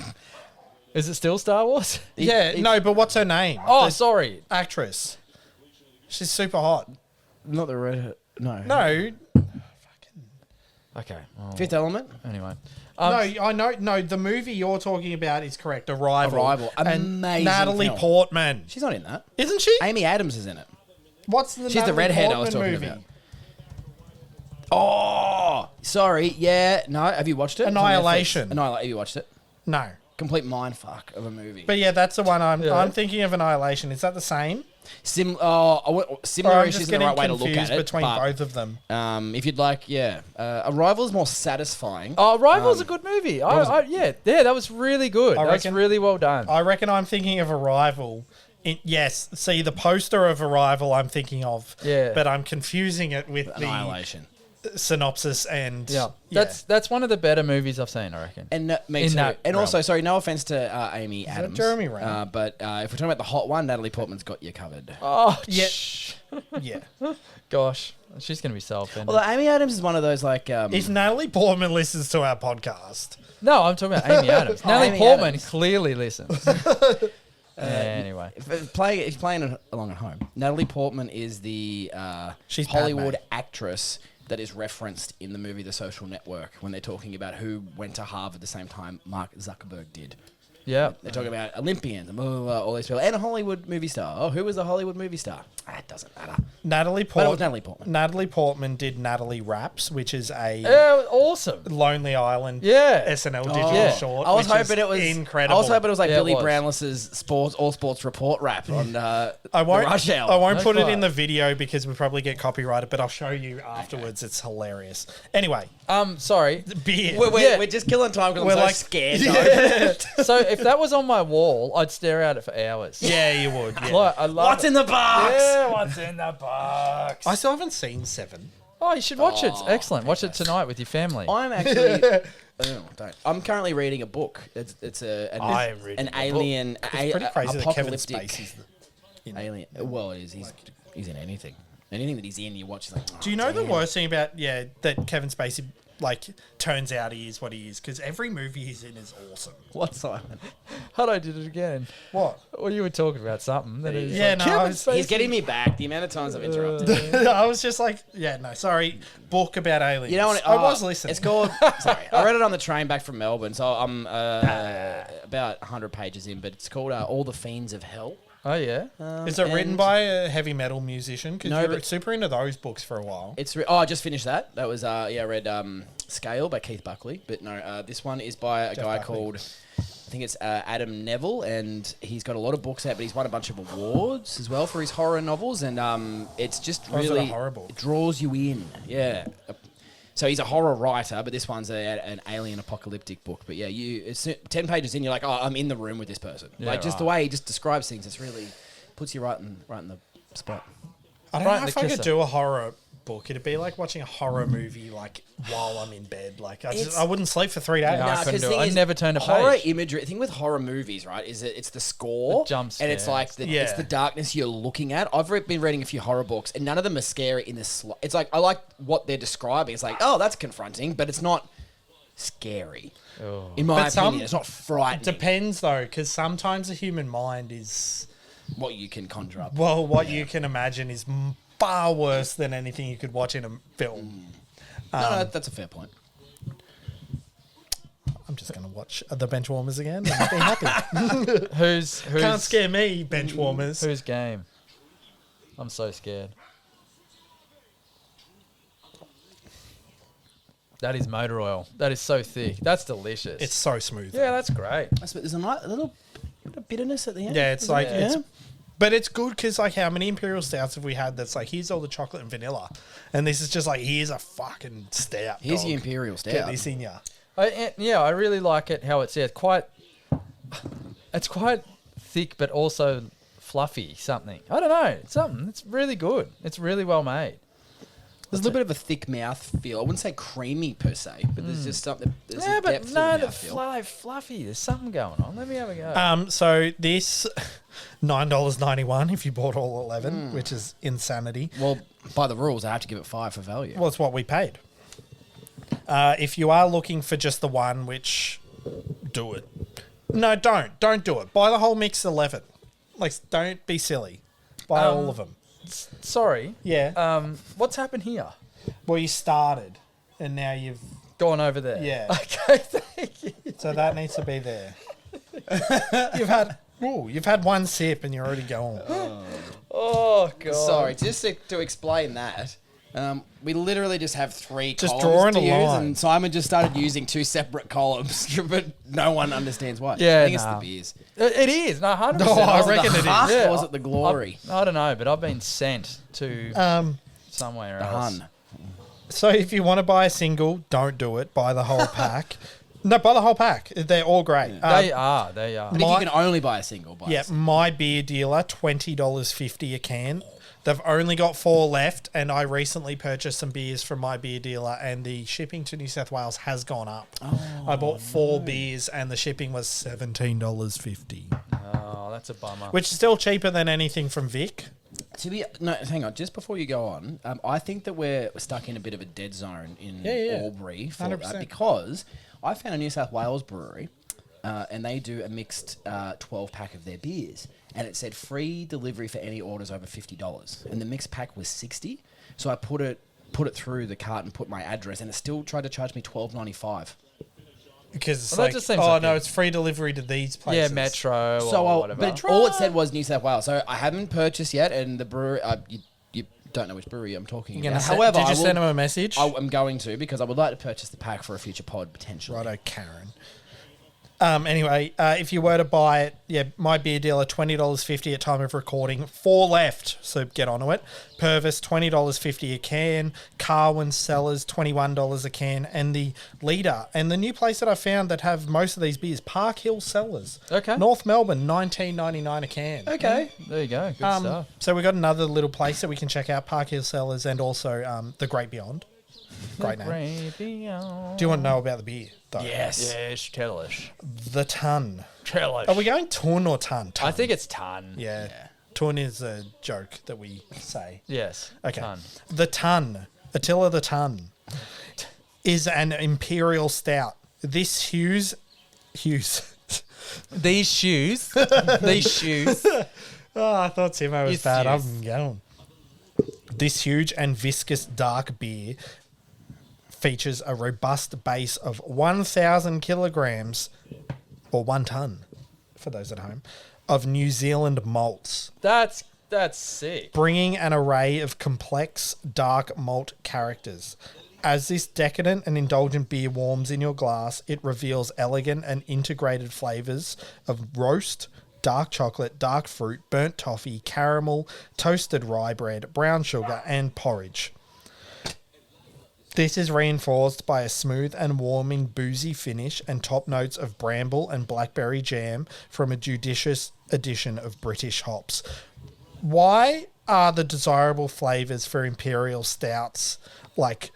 Is it still Star Wars? No, but what's her name? Oh, The sorry. actress. She's super hot. Not the red... No. No, Okay. Well, Fifth Element? anyway. no, I know. No, the movie you're talking about is correct. Arrival. And Amazing Natalie film. Portman. She's not in that. Isn't she? Amy Adams is in it. What's the She's the Natalie redhead I was Portman talking movie? about. Oh, sorry. Yeah. No, have you watched it? It's on Annihilation. Netflix. Have you watched it? No. Complete mindfuck of a movie. But yeah, that's the one Yeah. I'm thinking of. Annihilation. Is that the same? Similar Or similar I'm isn't just the getting right way to look confused at it. between but, both of them. if you'd like, Arrival's more satisfying. Oh, Rival's a good movie. Yeah, that was really good. I That's reckon- really well done. I reckon I'm thinking of Arrival. Yes, see the poster of Arrival I'm thinking of. Yeah. But I'm confusing it with Annihilation. the synopsis and yeah. That's one of the better movies I've seen, I reckon. And me In too. that And realm. also, sorry, no offense to Amy that Adams. Jeremy Renner? But if we're talking about the hot one, Natalie Portman's got you covered. Oh, Yeah. shh. yeah. Gosh. She's going to be so offended. Although Amy Adams is one of those like... If Natalie Portman listens to our podcast, No, I'm talking about Amy Adams. Natalie Amy Portman Adams. clearly listens. Anyway. if you're playing along at home, Natalie Portman is the She's Hollywood Padme. actress that is referenced in the movie The Social Network when they're talking about who went to Harvard the same time Mark Zuckerberg did. Yeah. They're talking about Olympians and blah, blah, blah, all these people. And a Hollywood movie star. Oh, who was the Hollywood movie star? It doesn't matter. Natalie But it was Natalie Portman. Natalie Portman did Natalie Raps, which is a Awesome. Lonely Island Yeah. SNL digital Yeah. short. I was which is hoping it was incredible. I was hoping it was like Yeah, it Billy was. Brownless's All Sports Report rap on I the won't. Rush Hour. I won't No put it fire. in the video because we probably get copyrighted. But I'll show you afterwards. It's hilarious. Anyway, Sorry. beer. We're just killing time because I'm so scared. though. So if that was on my wall, I'd stare at it for hours. Yeah, you would. Yeah. Like, I love What's it. in the box? Yeah, what's in the box? I still haven't seen 7. Oh, you should watch it. It's Oh, excellent. Watch it tonight with your family. I'm actually. Don't. I'm currently reading a book. It's I'm reading an a book. alien, It's pretty crazy that Kevin apocalyptic Spacey's alien. Well, it is. He's in anything. Anything that he's in, you watch. Like, oh, Do you know the damn. worst thing about that Kevin Spacey turns out he is what he is? Because every movie he's in is awesome. What, Simon? Hello, did it again. What? Well, you were talking about something. That is Yeah, like, no, Kevin I was- Spacey. He's getting me back. The amount of times I've interrupted. I was just like, yeah, no, sorry. Book about aliens. You know what? I was listening. It's called. Sorry, I read it on the train back from Melbourne, so I'm about 100 pages in. But it's called "All the Fiends of Hell." Oh, yeah. Is it written and by a heavy metal musician? Because No, you're but- super into those books for a while. It's I just finished that. That was I read Scale by Keith Buckley, but no, this one is by a Jeff guy Buckley. called I think it's Adam Neville, and he's got a lot of books out, but he's won a bunch of awards as well for his horror novels, and it's just Oh, is it a really horror book? it draws you in. Yeah. So he's a horror writer, but this one's an alien apocalyptic book. But yeah, it's 10 pages in, you're like, oh, I'm in the room with this person. Yeah, like just the right. way he just describes things, it's really puts you right in the spot. I don't Right know in if the I could kisser. do a horror book. It'd be like watching a horror movie while I'm in bed. I wouldn't sleep for 3 days. No, I 'cause couldn't do the it. thing I'd is, never turn a horror page. imagery. The thing with horror movies, right, is that it's the score, The jump and it's scares. like it's Yeah. the darkness you're looking at. I've been reading a few horror books, and none of them are scary in this. It's like I like what they're describing. It's like, oh, that's confronting, but it's not scary. Oh. In my But some- opinion, it's not frightening. Depends though, because sometimes the human mind is What you can conjure up. what you can imagine is far worse than anything you could watch in a film. No, that's a fair point. I'm just gonna watch the Benchwarmers again and be happy. Who's Can't scare me, Benchwarmers. Whose game? I'm so scared. That is motor oil. That is so thick. That's delicious. It's so smooth. yeah, that's great. There's a little bit of bitterness at the end. Yeah, it's like Yeah. it's, but it's good because like how many imperial stouts have we had? That's like here's all the chocolate and vanilla, and this is just like here's a fucking stout. Here's dog. your imperial Get stout. this in ya. I really like it. How it's quite. It's quite thick, but also fluffy. Something I don't know. It's something. It's really good. It's really well made. There's a little bit of a thick mouth feel. I wouldn't say creamy per se, but there's just something. There's Yeah, a but depth no, to the the mouthfeel. fluffy. There's something going on. Let me have a go. So this $9.91 if you bought all 11, which is insanity. Well, by the rules, I have to give it 5 for value. Well, it's what we paid. If you are looking for just the one, which do it. No, don't do it. Buy the whole mix 11. Like, don't be silly. Buy all of them. Sorry. Yeah. What's happened here? Well, you started, and now you've. Gone over there. Yeah. Okay. Thank you. So that needs to be there. You've had one sip, and you're already going. Oh god. Sorry, just to explain that, we literally just have 3 Just columns drawing to a use, line. and Simon just started using 2 separate columns, but no one understands why. Yeah, I think it's nah. the beers. It is. No, 100%. Oh, I Was it reckon the it is. husk Yeah, or was it the glory? I don't know, but I've been sent to somewhere The else. Hun. So if you want to buy a single, don't do it. Buy the whole pack. No, buy the whole pack. They're all great. They are. They are. But if you can only buy a single, buy a Yeah, single. my beer dealer, $20.50 a can. They've only got 4 left, and I recently purchased some beers from my beer dealer, and the shipping to New South Wales has gone up. I bought 4 beers, and the shipping was $17.50, Oh, that's a bummer. which is still cheaper than anything from Vic. Hang on. Just before you go on, I think that we're stuck in a bit of a dead zone in Yeah. Albury for 100%. because I found a New South Wales brewery, and they do a mixed 12-pack of their beers, and it said free delivery for any orders over $50, and the mixed pack was $60. So I put it through the cart and put my address, and it still tried to charge me $12.95. Because it's Well, that like, just seems oh like no, a- it's free delivery to these yeah, places. Metro So, or whatever. but all it said was New South Wales. So I haven't purchased yet, and the brewery, you don't know which brewery I'm talking You're about. gonna However, did you send him a message? I'm going to, because I would like to purchase the pack for a future pod potentially. Righto, Karen. Anyway, if you were to buy it, yeah, my beer dealer, $20.50 at time of recording. 4 left, so get onto it. Purvis, $20.50 a can. Carwin Cellars, $21 a can. And the leader, and the new place that I found that have most of these beers, Park Hill Cellars. Okay. North Melbourne, $19.99 a can. Okay. There you go. Good stuff. So we got another little place that we can check out, Park Hill Cellars, and also The Great Beyond. Great name. Do you want to know about the beer, though? Yes. Yes, tell us. The Ton. Tell us. Are we going ton or ton? I think it's ton. Yeah. Ton is a joke that we say. Yes. Okay. Ton. The Ton, Attila the Ton, is an imperial stout. These shoes. These shoes. These shoes. Oh, I thought Timo was It's bad. shoes. I'm going. This huge and viscous dark beer features a robust base of 1,000 kilograms, or 1 ton, for those at home, of New Zealand malts, That's sick. bringing an array of complex dark malt characters. As this decadent and indulgent beer warms in your glass, it reveals elegant and integrated flavors of roast, dark chocolate, dark fruit, burnt toffee, caramel, toasted rye bread, brown sugar, and porridge. This is reinforced by a smooth and warming boozy finish and top notes of bramble and blackberry jam from a judicious addition of British hops. Why are the desirable flavours for imperial stouts like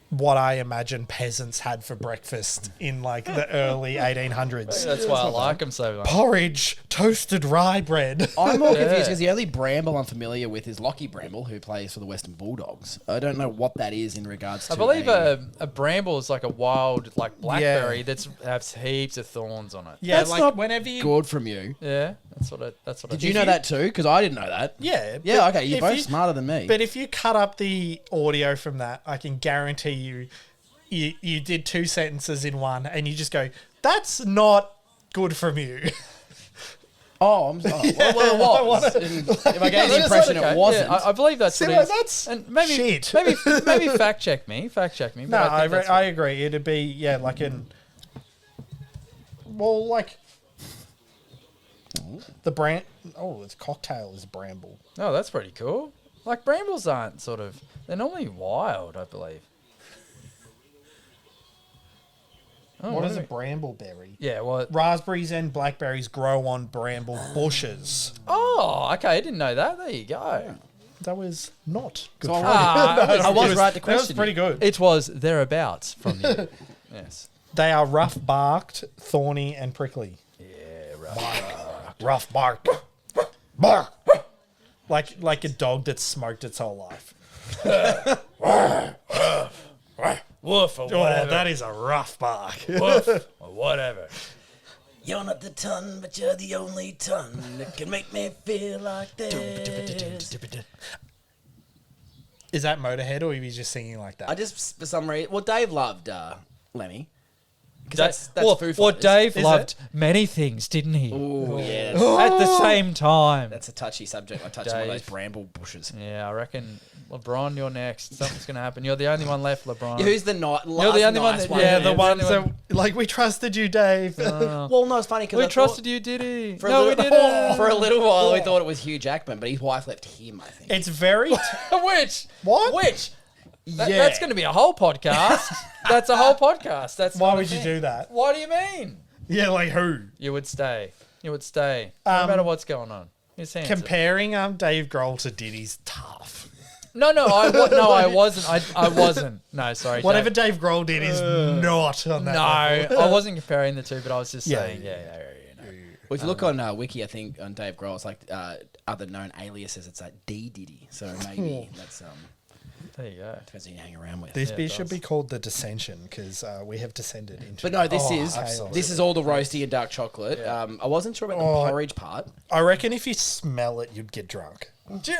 what I imagine peasants had for breakfast in like the early 1800s? That's why I like them so much. Porridge, toasted rye bread. I'm more confused because the only Bramble I'm familiar with is Lockie Bramble, who plays for the Western Bulldogs. I don't know what that is in regards to. I believe a bramble is like a wild, like blackberry that has heaps of thorns on it. Yeah, That's like not whenever you... good from you. Yeah, that's what. Did you know that too? Because I didn't know that. Yeah. Yeah, but okay, you're if both smarter than me. But if you cut up the audio from that, I can guarantee you did 2 sentences in one, and you just go, "That's not good from you." Oh, I'm sorry. Well, it was. If I gave the impression it wasn't. Yeah, I believe that's See, what like, it is. that's And maybe, shit. maybe fact check me. Fact check me. No, But I think that's agree. It'd be like like the brand. Oh, its cocktail is bramble. Oh, that's pretty cool. Like brambles aren't sort of. They're normally wild, I believe. Oh, What is are a brambleberry? Yeah, well. Raspberries and blackberries grow on bramble bushes. Oh, okay. I didn't know that. There you go. That was not good. So for I was right to That was question pretty you. good. It was thereabouts from you. Yes. They are rough barked, thorny, and prickly. Yeah, right. Rough bark. Bark. Like a dog that's smoked its whole life. Woof or Oh, whatever. that is a rough bark. Woof or whatever. You're not the ton, but you're the only ton that can make me feel like this. Is that Motorhead, or are you just singing like that? I just, for some reason, well, Dave loved Lemmy. Because that's well, Foo well, Fighters. Dave Is loved many things, didn't he? Ooh, yeah. At the same time. That's a touchy subject. I touched one of those Dave. bramble bushes. Yeah, I reckon LeBron, you're next. Something's going to happen. You're the only one left, LeBron. Yeah, who's the last You're the only one nice that- one? yeah, the the ones only that, like, we trusted you, Dave. Well, no, it's funny because we trusted you, did he? For a No, we little- didn't. For a little while, we thought it was Hugh Jackman, but his wife left him, I think. It's very... Which? What? Which? Yeah. That's going to be a whole podcast. That's a whole podcast. That's Why not a would you thing. do that? What do you mean? Yeah, like who? You would stay. You would stay. No matter what's going on. His hands. Comparing Dave Grohl to Diddy's tough. No, I wasn't. I wasn't. No, sorry. Whatever Dave. Dave Grohl did is not on that level. No, I wasn't comparing the two, but I was just Yeah, saying. Yeah. Well, if you look on Wiki, I think on Dave Grohl, it's like other known aliases. It's like Diddy. So maybe that's There you go. depends who you hang around with. This Yeah, beer it should does. be called the Dissension because we have descended into. But no, this absolutely. this is all the roasty and dark chocolate. I wasn't sure about the porridge part. I reckon if you smell it, you'd get drunk. Do you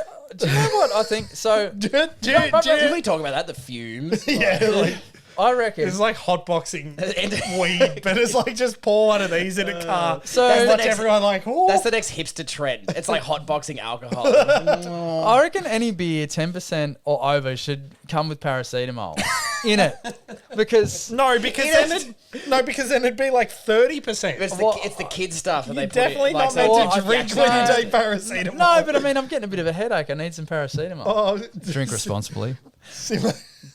know what I think? So Can we talk about that? The fumes. Yeah, like I reckon. It's like hotboxing weed, but it's like just pour one of these in a car. So and that's watch the next- everyone like, oh. That's the next hipster trend. It's like hotboxing alcohol. I reckon any beer 10% or over should come with paracetamol in it, because because then it'd be like 30%. It's the kid stuff that You're they put definitely in, not like, meant so- to drink actually- when you take paracetamol. no, but I mean, I'm getting a bit of a headache. I need some paracetamol. Oh, Drink responsibly. Similar.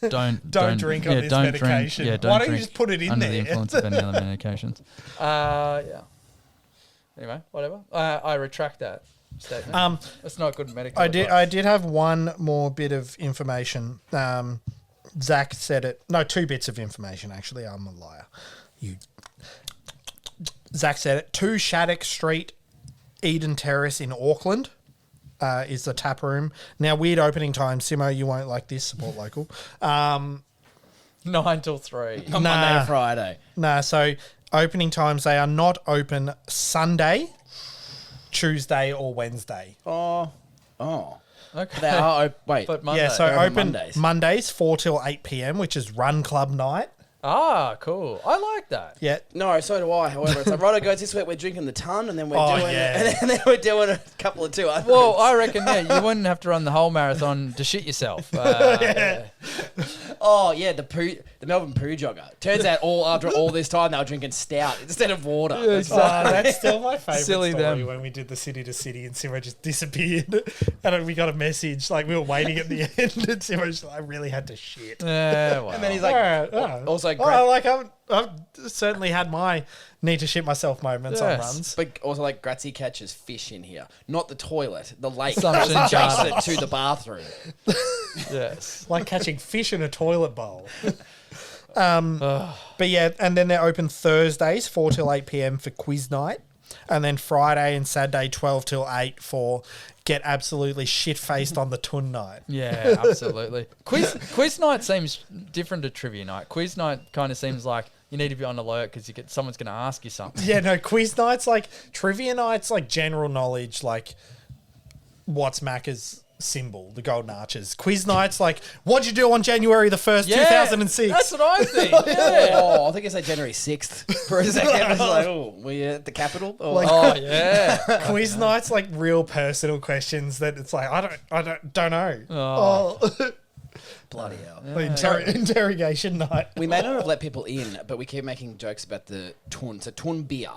Don't drink on this don't medication. Drink, Why don't you drink just put it in under there? the influence of any other medications. Yeah. Anyway, whatever. I retract that statement. That's not good medical. I did. advice. I did have one more bit of information. Zach said it. No, 2 bits of information. Actually, I'm a liar. Zach said it. 2 Shattuck Street, Eden Terrace in Auckland. Is the tap room. Now, weird opening time. Simo, you won't like this. Support local. 9 till 3. on Monday to Friday. Nah, so opening times, they are not open Sunday, Tuesday, or Wednesday. Oh. Okay. They are. Wait. But Monday. Yeah, so They're open open Mondays. Mondays. 4 till 8 p.m., which is Run Club night. Cool. I like that. Yeah. No, so do I. However, it's like Righto Goats this week. We're drinking the ton, and then we're Oh, doing, yeah. and then we're doing a couple of 200s. Well, I reckon, you wouldn't have to run the whole marathon to shit yourself. Yeah. Oh yeah, the Melbourne poo jogger. Turns out after all this time they were drinking stout instead of water. Yeah, exactly. That's still my favourite Silly story them. when we did the city to city and Simo just disappeared. And we got a message, like we were waiting at the end and Simo was like, I really had to shit. Yeah, well. And then he's like, also I've certainly had my need to shit myself moments on Yes. runs. but also like Grazie catches fish in here, not the toilet, the lake Assumption adjacent to the bathroom. yes. Like catching fish in a toilet bowl. But yeah, and then they're open Thursdays, 4 till 8 p.m. for quiz night. And then Friday and Saturday, 12 till 8 for get absolutely shit-faced on the tun night. Yeah, absolutely. Quiz night seems different to trivia night. Quiz night kind of seems like you need to be on alert because someone's going to ask you something. Yeah, no, quiz night's like, trivia night's like general knowledge, like what's Macca's symbol, the golden arches. Quiz night's like, what'd you do on January the 1st, 2006? That's what I think. Yeah. Oh, I think I said January 6th for a second. I was like, oh, were you at the Capitol? Oh, Like- Oh yeah. Quiz night's like real personal questions that it's like, I don't know. Oh. bloody hell. Interrogation night. We may not have let people in, but we keep making jokes about the Tun. So Tun beer.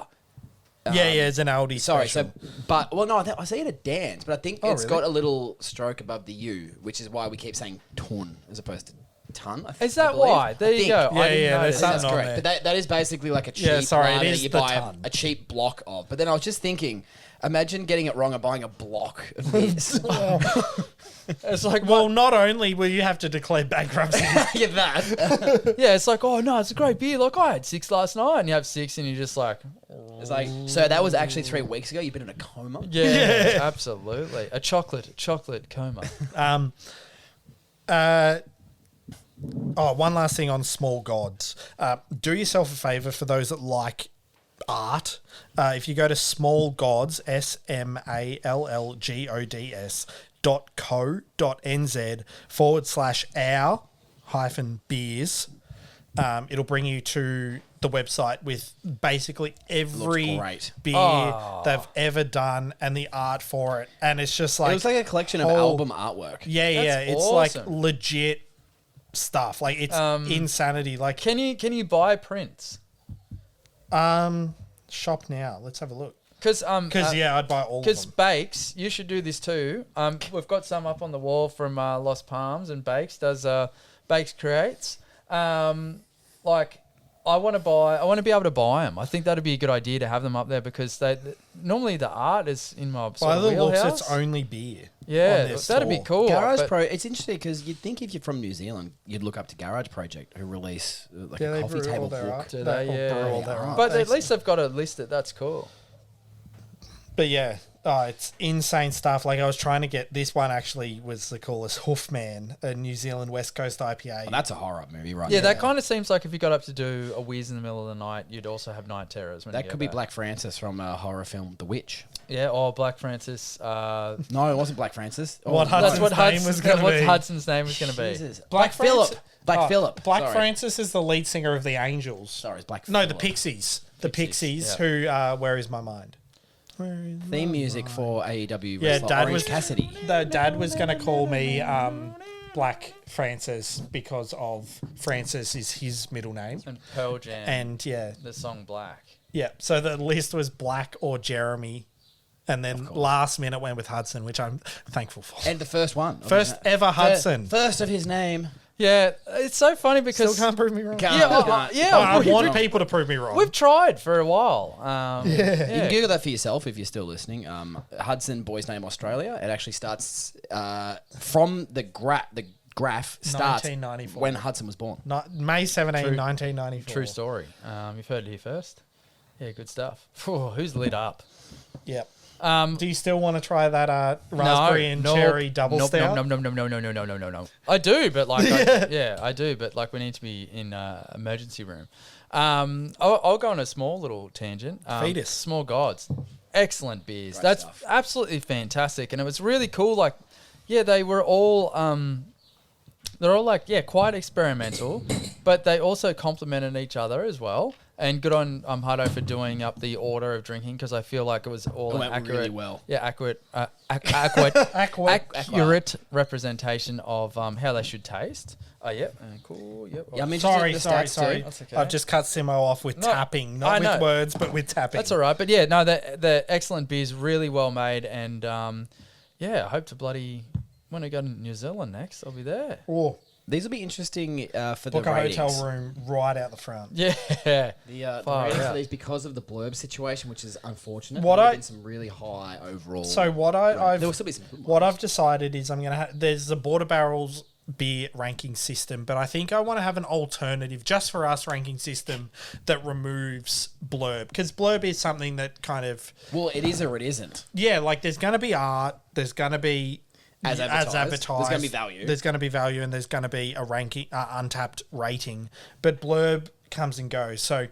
Yeah, it's an Aldi Sorry, special. I say it a dance, but I think it's really? got a little stroke above the U, which is why we keep saying Tun as opposed to Ton. Is that why? There you go. Yeah, I didn't know there's that. That's something on correct. there. But that is basically like a cheap Yeah, sorry, it lager is that you the buy ton. a cheap block of. But then I was just thinking, imagine getting it wrong and buying a block of this. It's like, Well, not only will you have to declare bankruptcy, yeah, that. yeah, it's like, oh no, it's a great beer. Like I had 6 last night, and you have 6, and you're just like, It's like, so that was actually 3 weeks ago. You've been in a coma. yeah, absolutely, a chocolate coma. one last thing on small gods. Do yourself a favor for those that like art. If you go to smallgods, smallgods.co.nz/our-beers, it'll bring you to the website with basically every great. beer they've ever done and the art for it. And it's just like... It looks like a collection of album artwork. Yeah, That's it's awesome. like legit stuff. Like it's insanity. Like Can you buy prints? shop now. Let's have a look. Because I'd buy all of Because them. Bakes, you should do this too. We've got some up on the wall from Lost Palms, and Bakes does Bakes creates. Like, I want to be able to buy them. I think that'd be a good idea to have them up there because normally the art is in my sort By of the looks, wheelhouse. it's only beer. Yeah, on their that'd be store. cool. Garage but- Pro, it's interesting because you'd think if you're from New Zealand, you'd look up to Garage Project, who release like Yeah, a they coffee brew all table their book. art. Do They they? all brew all Yeah. their art. But They- at least they've got a list that's cool. But yeah, it's insane stuff. Like I was trying to get this one. Actually, was the coolest. Hoofman, a New Zealand West Coast IPA. Oh, that's a horror movie, right? Yeah, there. that kind of seems like if you got up to do a whiz in the middle of the night, you'd also have night terrors. When you That get could be back. Black Francis from a horror film, The Witch. Yeah, or Black Francis. No, it wasn't Black Francis. Oh, What That's Hudson's what name was going to be. Hudson's name was going to be. Jesus. Black Phillip. Black Phillip. Black Sorry. Francis is the lead singer of the Angels. Sorry, it's Black No, Phillip. the Pixies. The Pixies, yeah. who, Where Is My Mind? Theme music for AEW Yeah, wrestler Dad Orange was Cassidy. The dad was going to call me Black Francis because of Francis is his middle name. And Pearl Jam. And yeah, the song Black. yeah. So the list was Black or Jeremy. And then last minute went with Hudson, which I'm thankful for. And the first one. First ever Hudson. First of his name. Yeah, it's so funny because Still can't prove me wrong. yeah, I want people to prove me wrong. we've tried for a while. You can Google that for yourself if you're still listening. Hudson, boy's name Australia. It actually starts from the graph starts 1994. when Hudson was born. May 17, True. 1994. True story. You've heard it here first. Yeah, good stuff. Phew, who's lit up? Yep. Do you still want to try that raspberry and cherry double stout? No. I do, but like, I do, but like, we need to be in emergency room. I'll go on a small little tangent. Fetus. Small Gods, excellent beers. Great That's stuff. absolutely fantastic, and it was really cool. Like, yeah, they were all they're all like, yeah, quite experimental, but they also complemented each other as well. And good on Hardo for doing up the order of drinking, because I feel like it was all It an went accurate, really well. yeah, accurate representation of how they should taste. Oh, yep, cool, yep. Yeah, I mean, Sorry. That's okay. I've just cut Simo off with No, tapping, I not know. with words, but with tapping. That's all right. But yeah, no, they're excellent beers, really well made, and yeah, I hope to bloody when I go to New Zealand next, I'll be there. Oh, These will be interesting for book the a ratings. hotel room right out the front. Yeah, The Far ratings out. for these because of the blurb situation, which is unfortunate. What There have I- been some really high overall. So what there will still be some good what ones. I've decided is I'm gonna there's the Border Barrels beer ranking system, but I think I want to have an alternative just for us ranking system that removes blurb, because blurb is something that kind of Well, it is or it isn't. yeah, like there's going to be art, there's going to be As advertised. There's gonna be value. There's going to be value, and there's going to be a ranking, untapped rating. But blurb comes and goes. So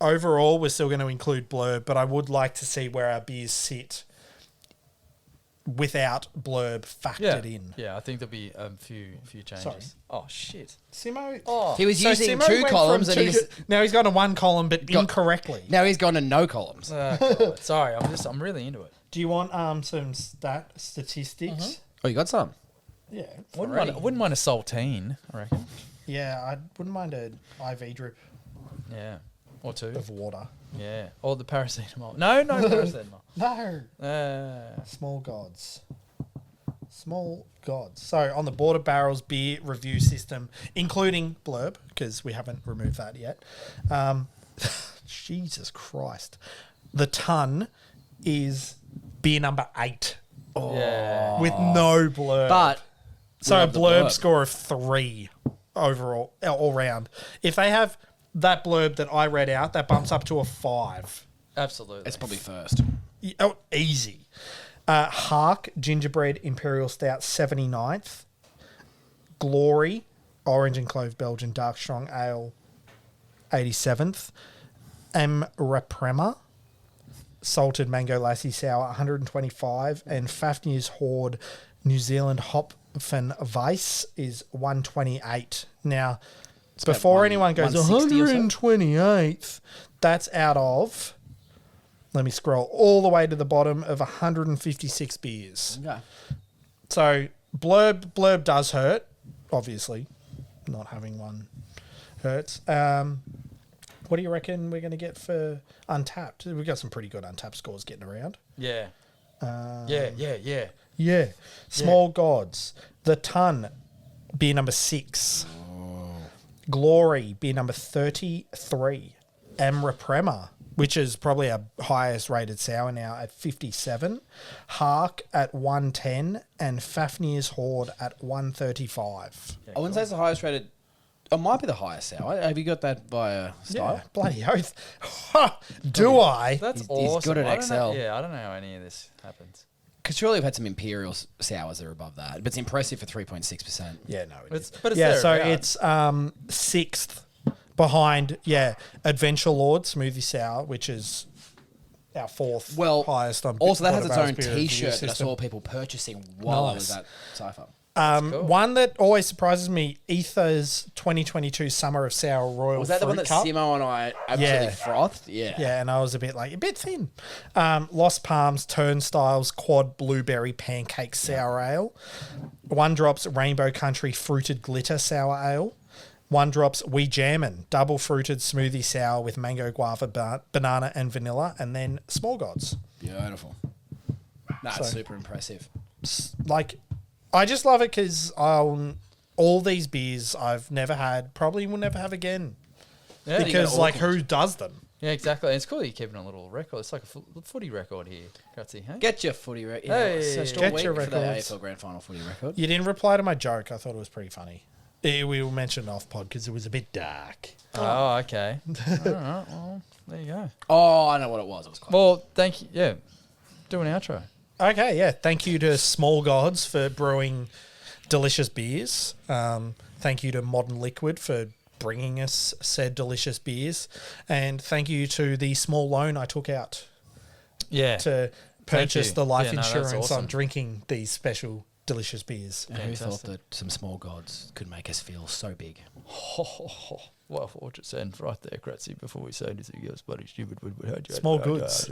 overall, we're still going to include blurb, but I would like to see where our beers sit without blurb factored in. Yeah, I think there'll be a few changes. Sorry. Oh shit! Simo. Oh, He was using Simo two went from columns, and two he's now he's gone to one column, but Got- incorrectly. now he's gone to no columns. God. Sorry, I'm really into it. Do you want some statistics? Oh, you got some. Yeah, Wouldn't mind a saltine, I reckon. yeah. I wouldn't mind an IV drip Yeah, or two. of water. Yeah, or the paracetamol. No paracetamol. No. Small gods. Small gods. So on the Border Barrels beer review system, including blurb, because we haven't removed that yet. Jesus Christ. The ton is beer number 8 Yeah. with no blurb. But so a love the blurb blurb. score of 3 overall, all round. If they have that blurb that I read out, that bumps up to a 5. Absolutely. it's probably first. Oh, easy. Hark Gingerbread Imperial Stout 79th. Glory Orange and Clove Belgian Dark Strong Ale 87th. M. Reprema Salted Mango Lassi Sour 125. And Fafnir's Horde New Zealand Hopfen Weiss is 128. Now, before anyone goes 160 or so? 128th, that's out of... Let me scroll all the way to the bottom of 156 beers. Okay. So blurb does hurt, obviously. Not having one hurts. What do you reckon we're going to get for Untapped? We've got some pretty good Untapped scores getting around. Yeah. Yeah. Yeah. Small Gods. The Ton, beer number 6. Glory, beer number 33. Reprema, which is probably our highest rated sour now at 57. Hark at 110 and Fafnir's Horde at 135. I wouldn't say it's the highest rated. It might be the highest sour. Have you got that by style? Yeah, bloody oath. Do I? That's He's awesome. good at I don't know- Excel. Yeah, I don't know how any of this happens. Because surely we've had some imperial sours that are above that, but it's impressive for 3.6%. Yeah, no, it is. But it's yeah, there, so yeah. it's 6th behind, Adventure Lord Smoothie Sour, which is our 4th highest on also that has Border its Barrels own beer review T-shirt that I system. saw people purchasing while I was Nice. at Cypher. Cool. One that always surprises me, Ether's 2022 Summer of Sour Royal Was that the one Fruit that Cup. Simo and I absolutely Yeah. frothed? Yeah. Yeah, and I was a bit thin. Lost Palms Turnstiles Quad Blueberry Pancake Sour Ale. One Drops Rainbow Country Fruited Glitter Sour Ale. One Drops We Jammin' Double Fruited Smoothie Sour with mango, guava, banana, and vanilla. And then Small Gods. Beautiful. That's So- super impressive. Like, I just love it because all these beers I've never had, probably will never have again. Yeah, Because, like, who does them? yeah, exactly. And it's cool that you're keeping a little record. It's like a footy record here. Grazie, hey? Get your footy record. Yeah, Hey, it's such a get week your for the records. AFL Grand Final footy record. You didn't reply to my joke. I thought it was pretty funny. We will mention it off pod because it was a bit dark. Oh, okay. All right, well, there you go. Oh, I know what it was. It was quite Well, thank you. Yeah, do an outro. Okay, yeah. Thank you to Small Gods for brewing delicious beers. Thank you to Modern Liquid for bringing us said delicious beers. And thank you to the small loan I took out Yeah. to Thank purchase you. the life Yeah, no, that's insurance awesome. on drinking these special delicious beers. And who thought Fantastic. that some small gods could make us feel so big? Well, fortune send right there, Grazie, before we say anything else bloody stupid. Small goods.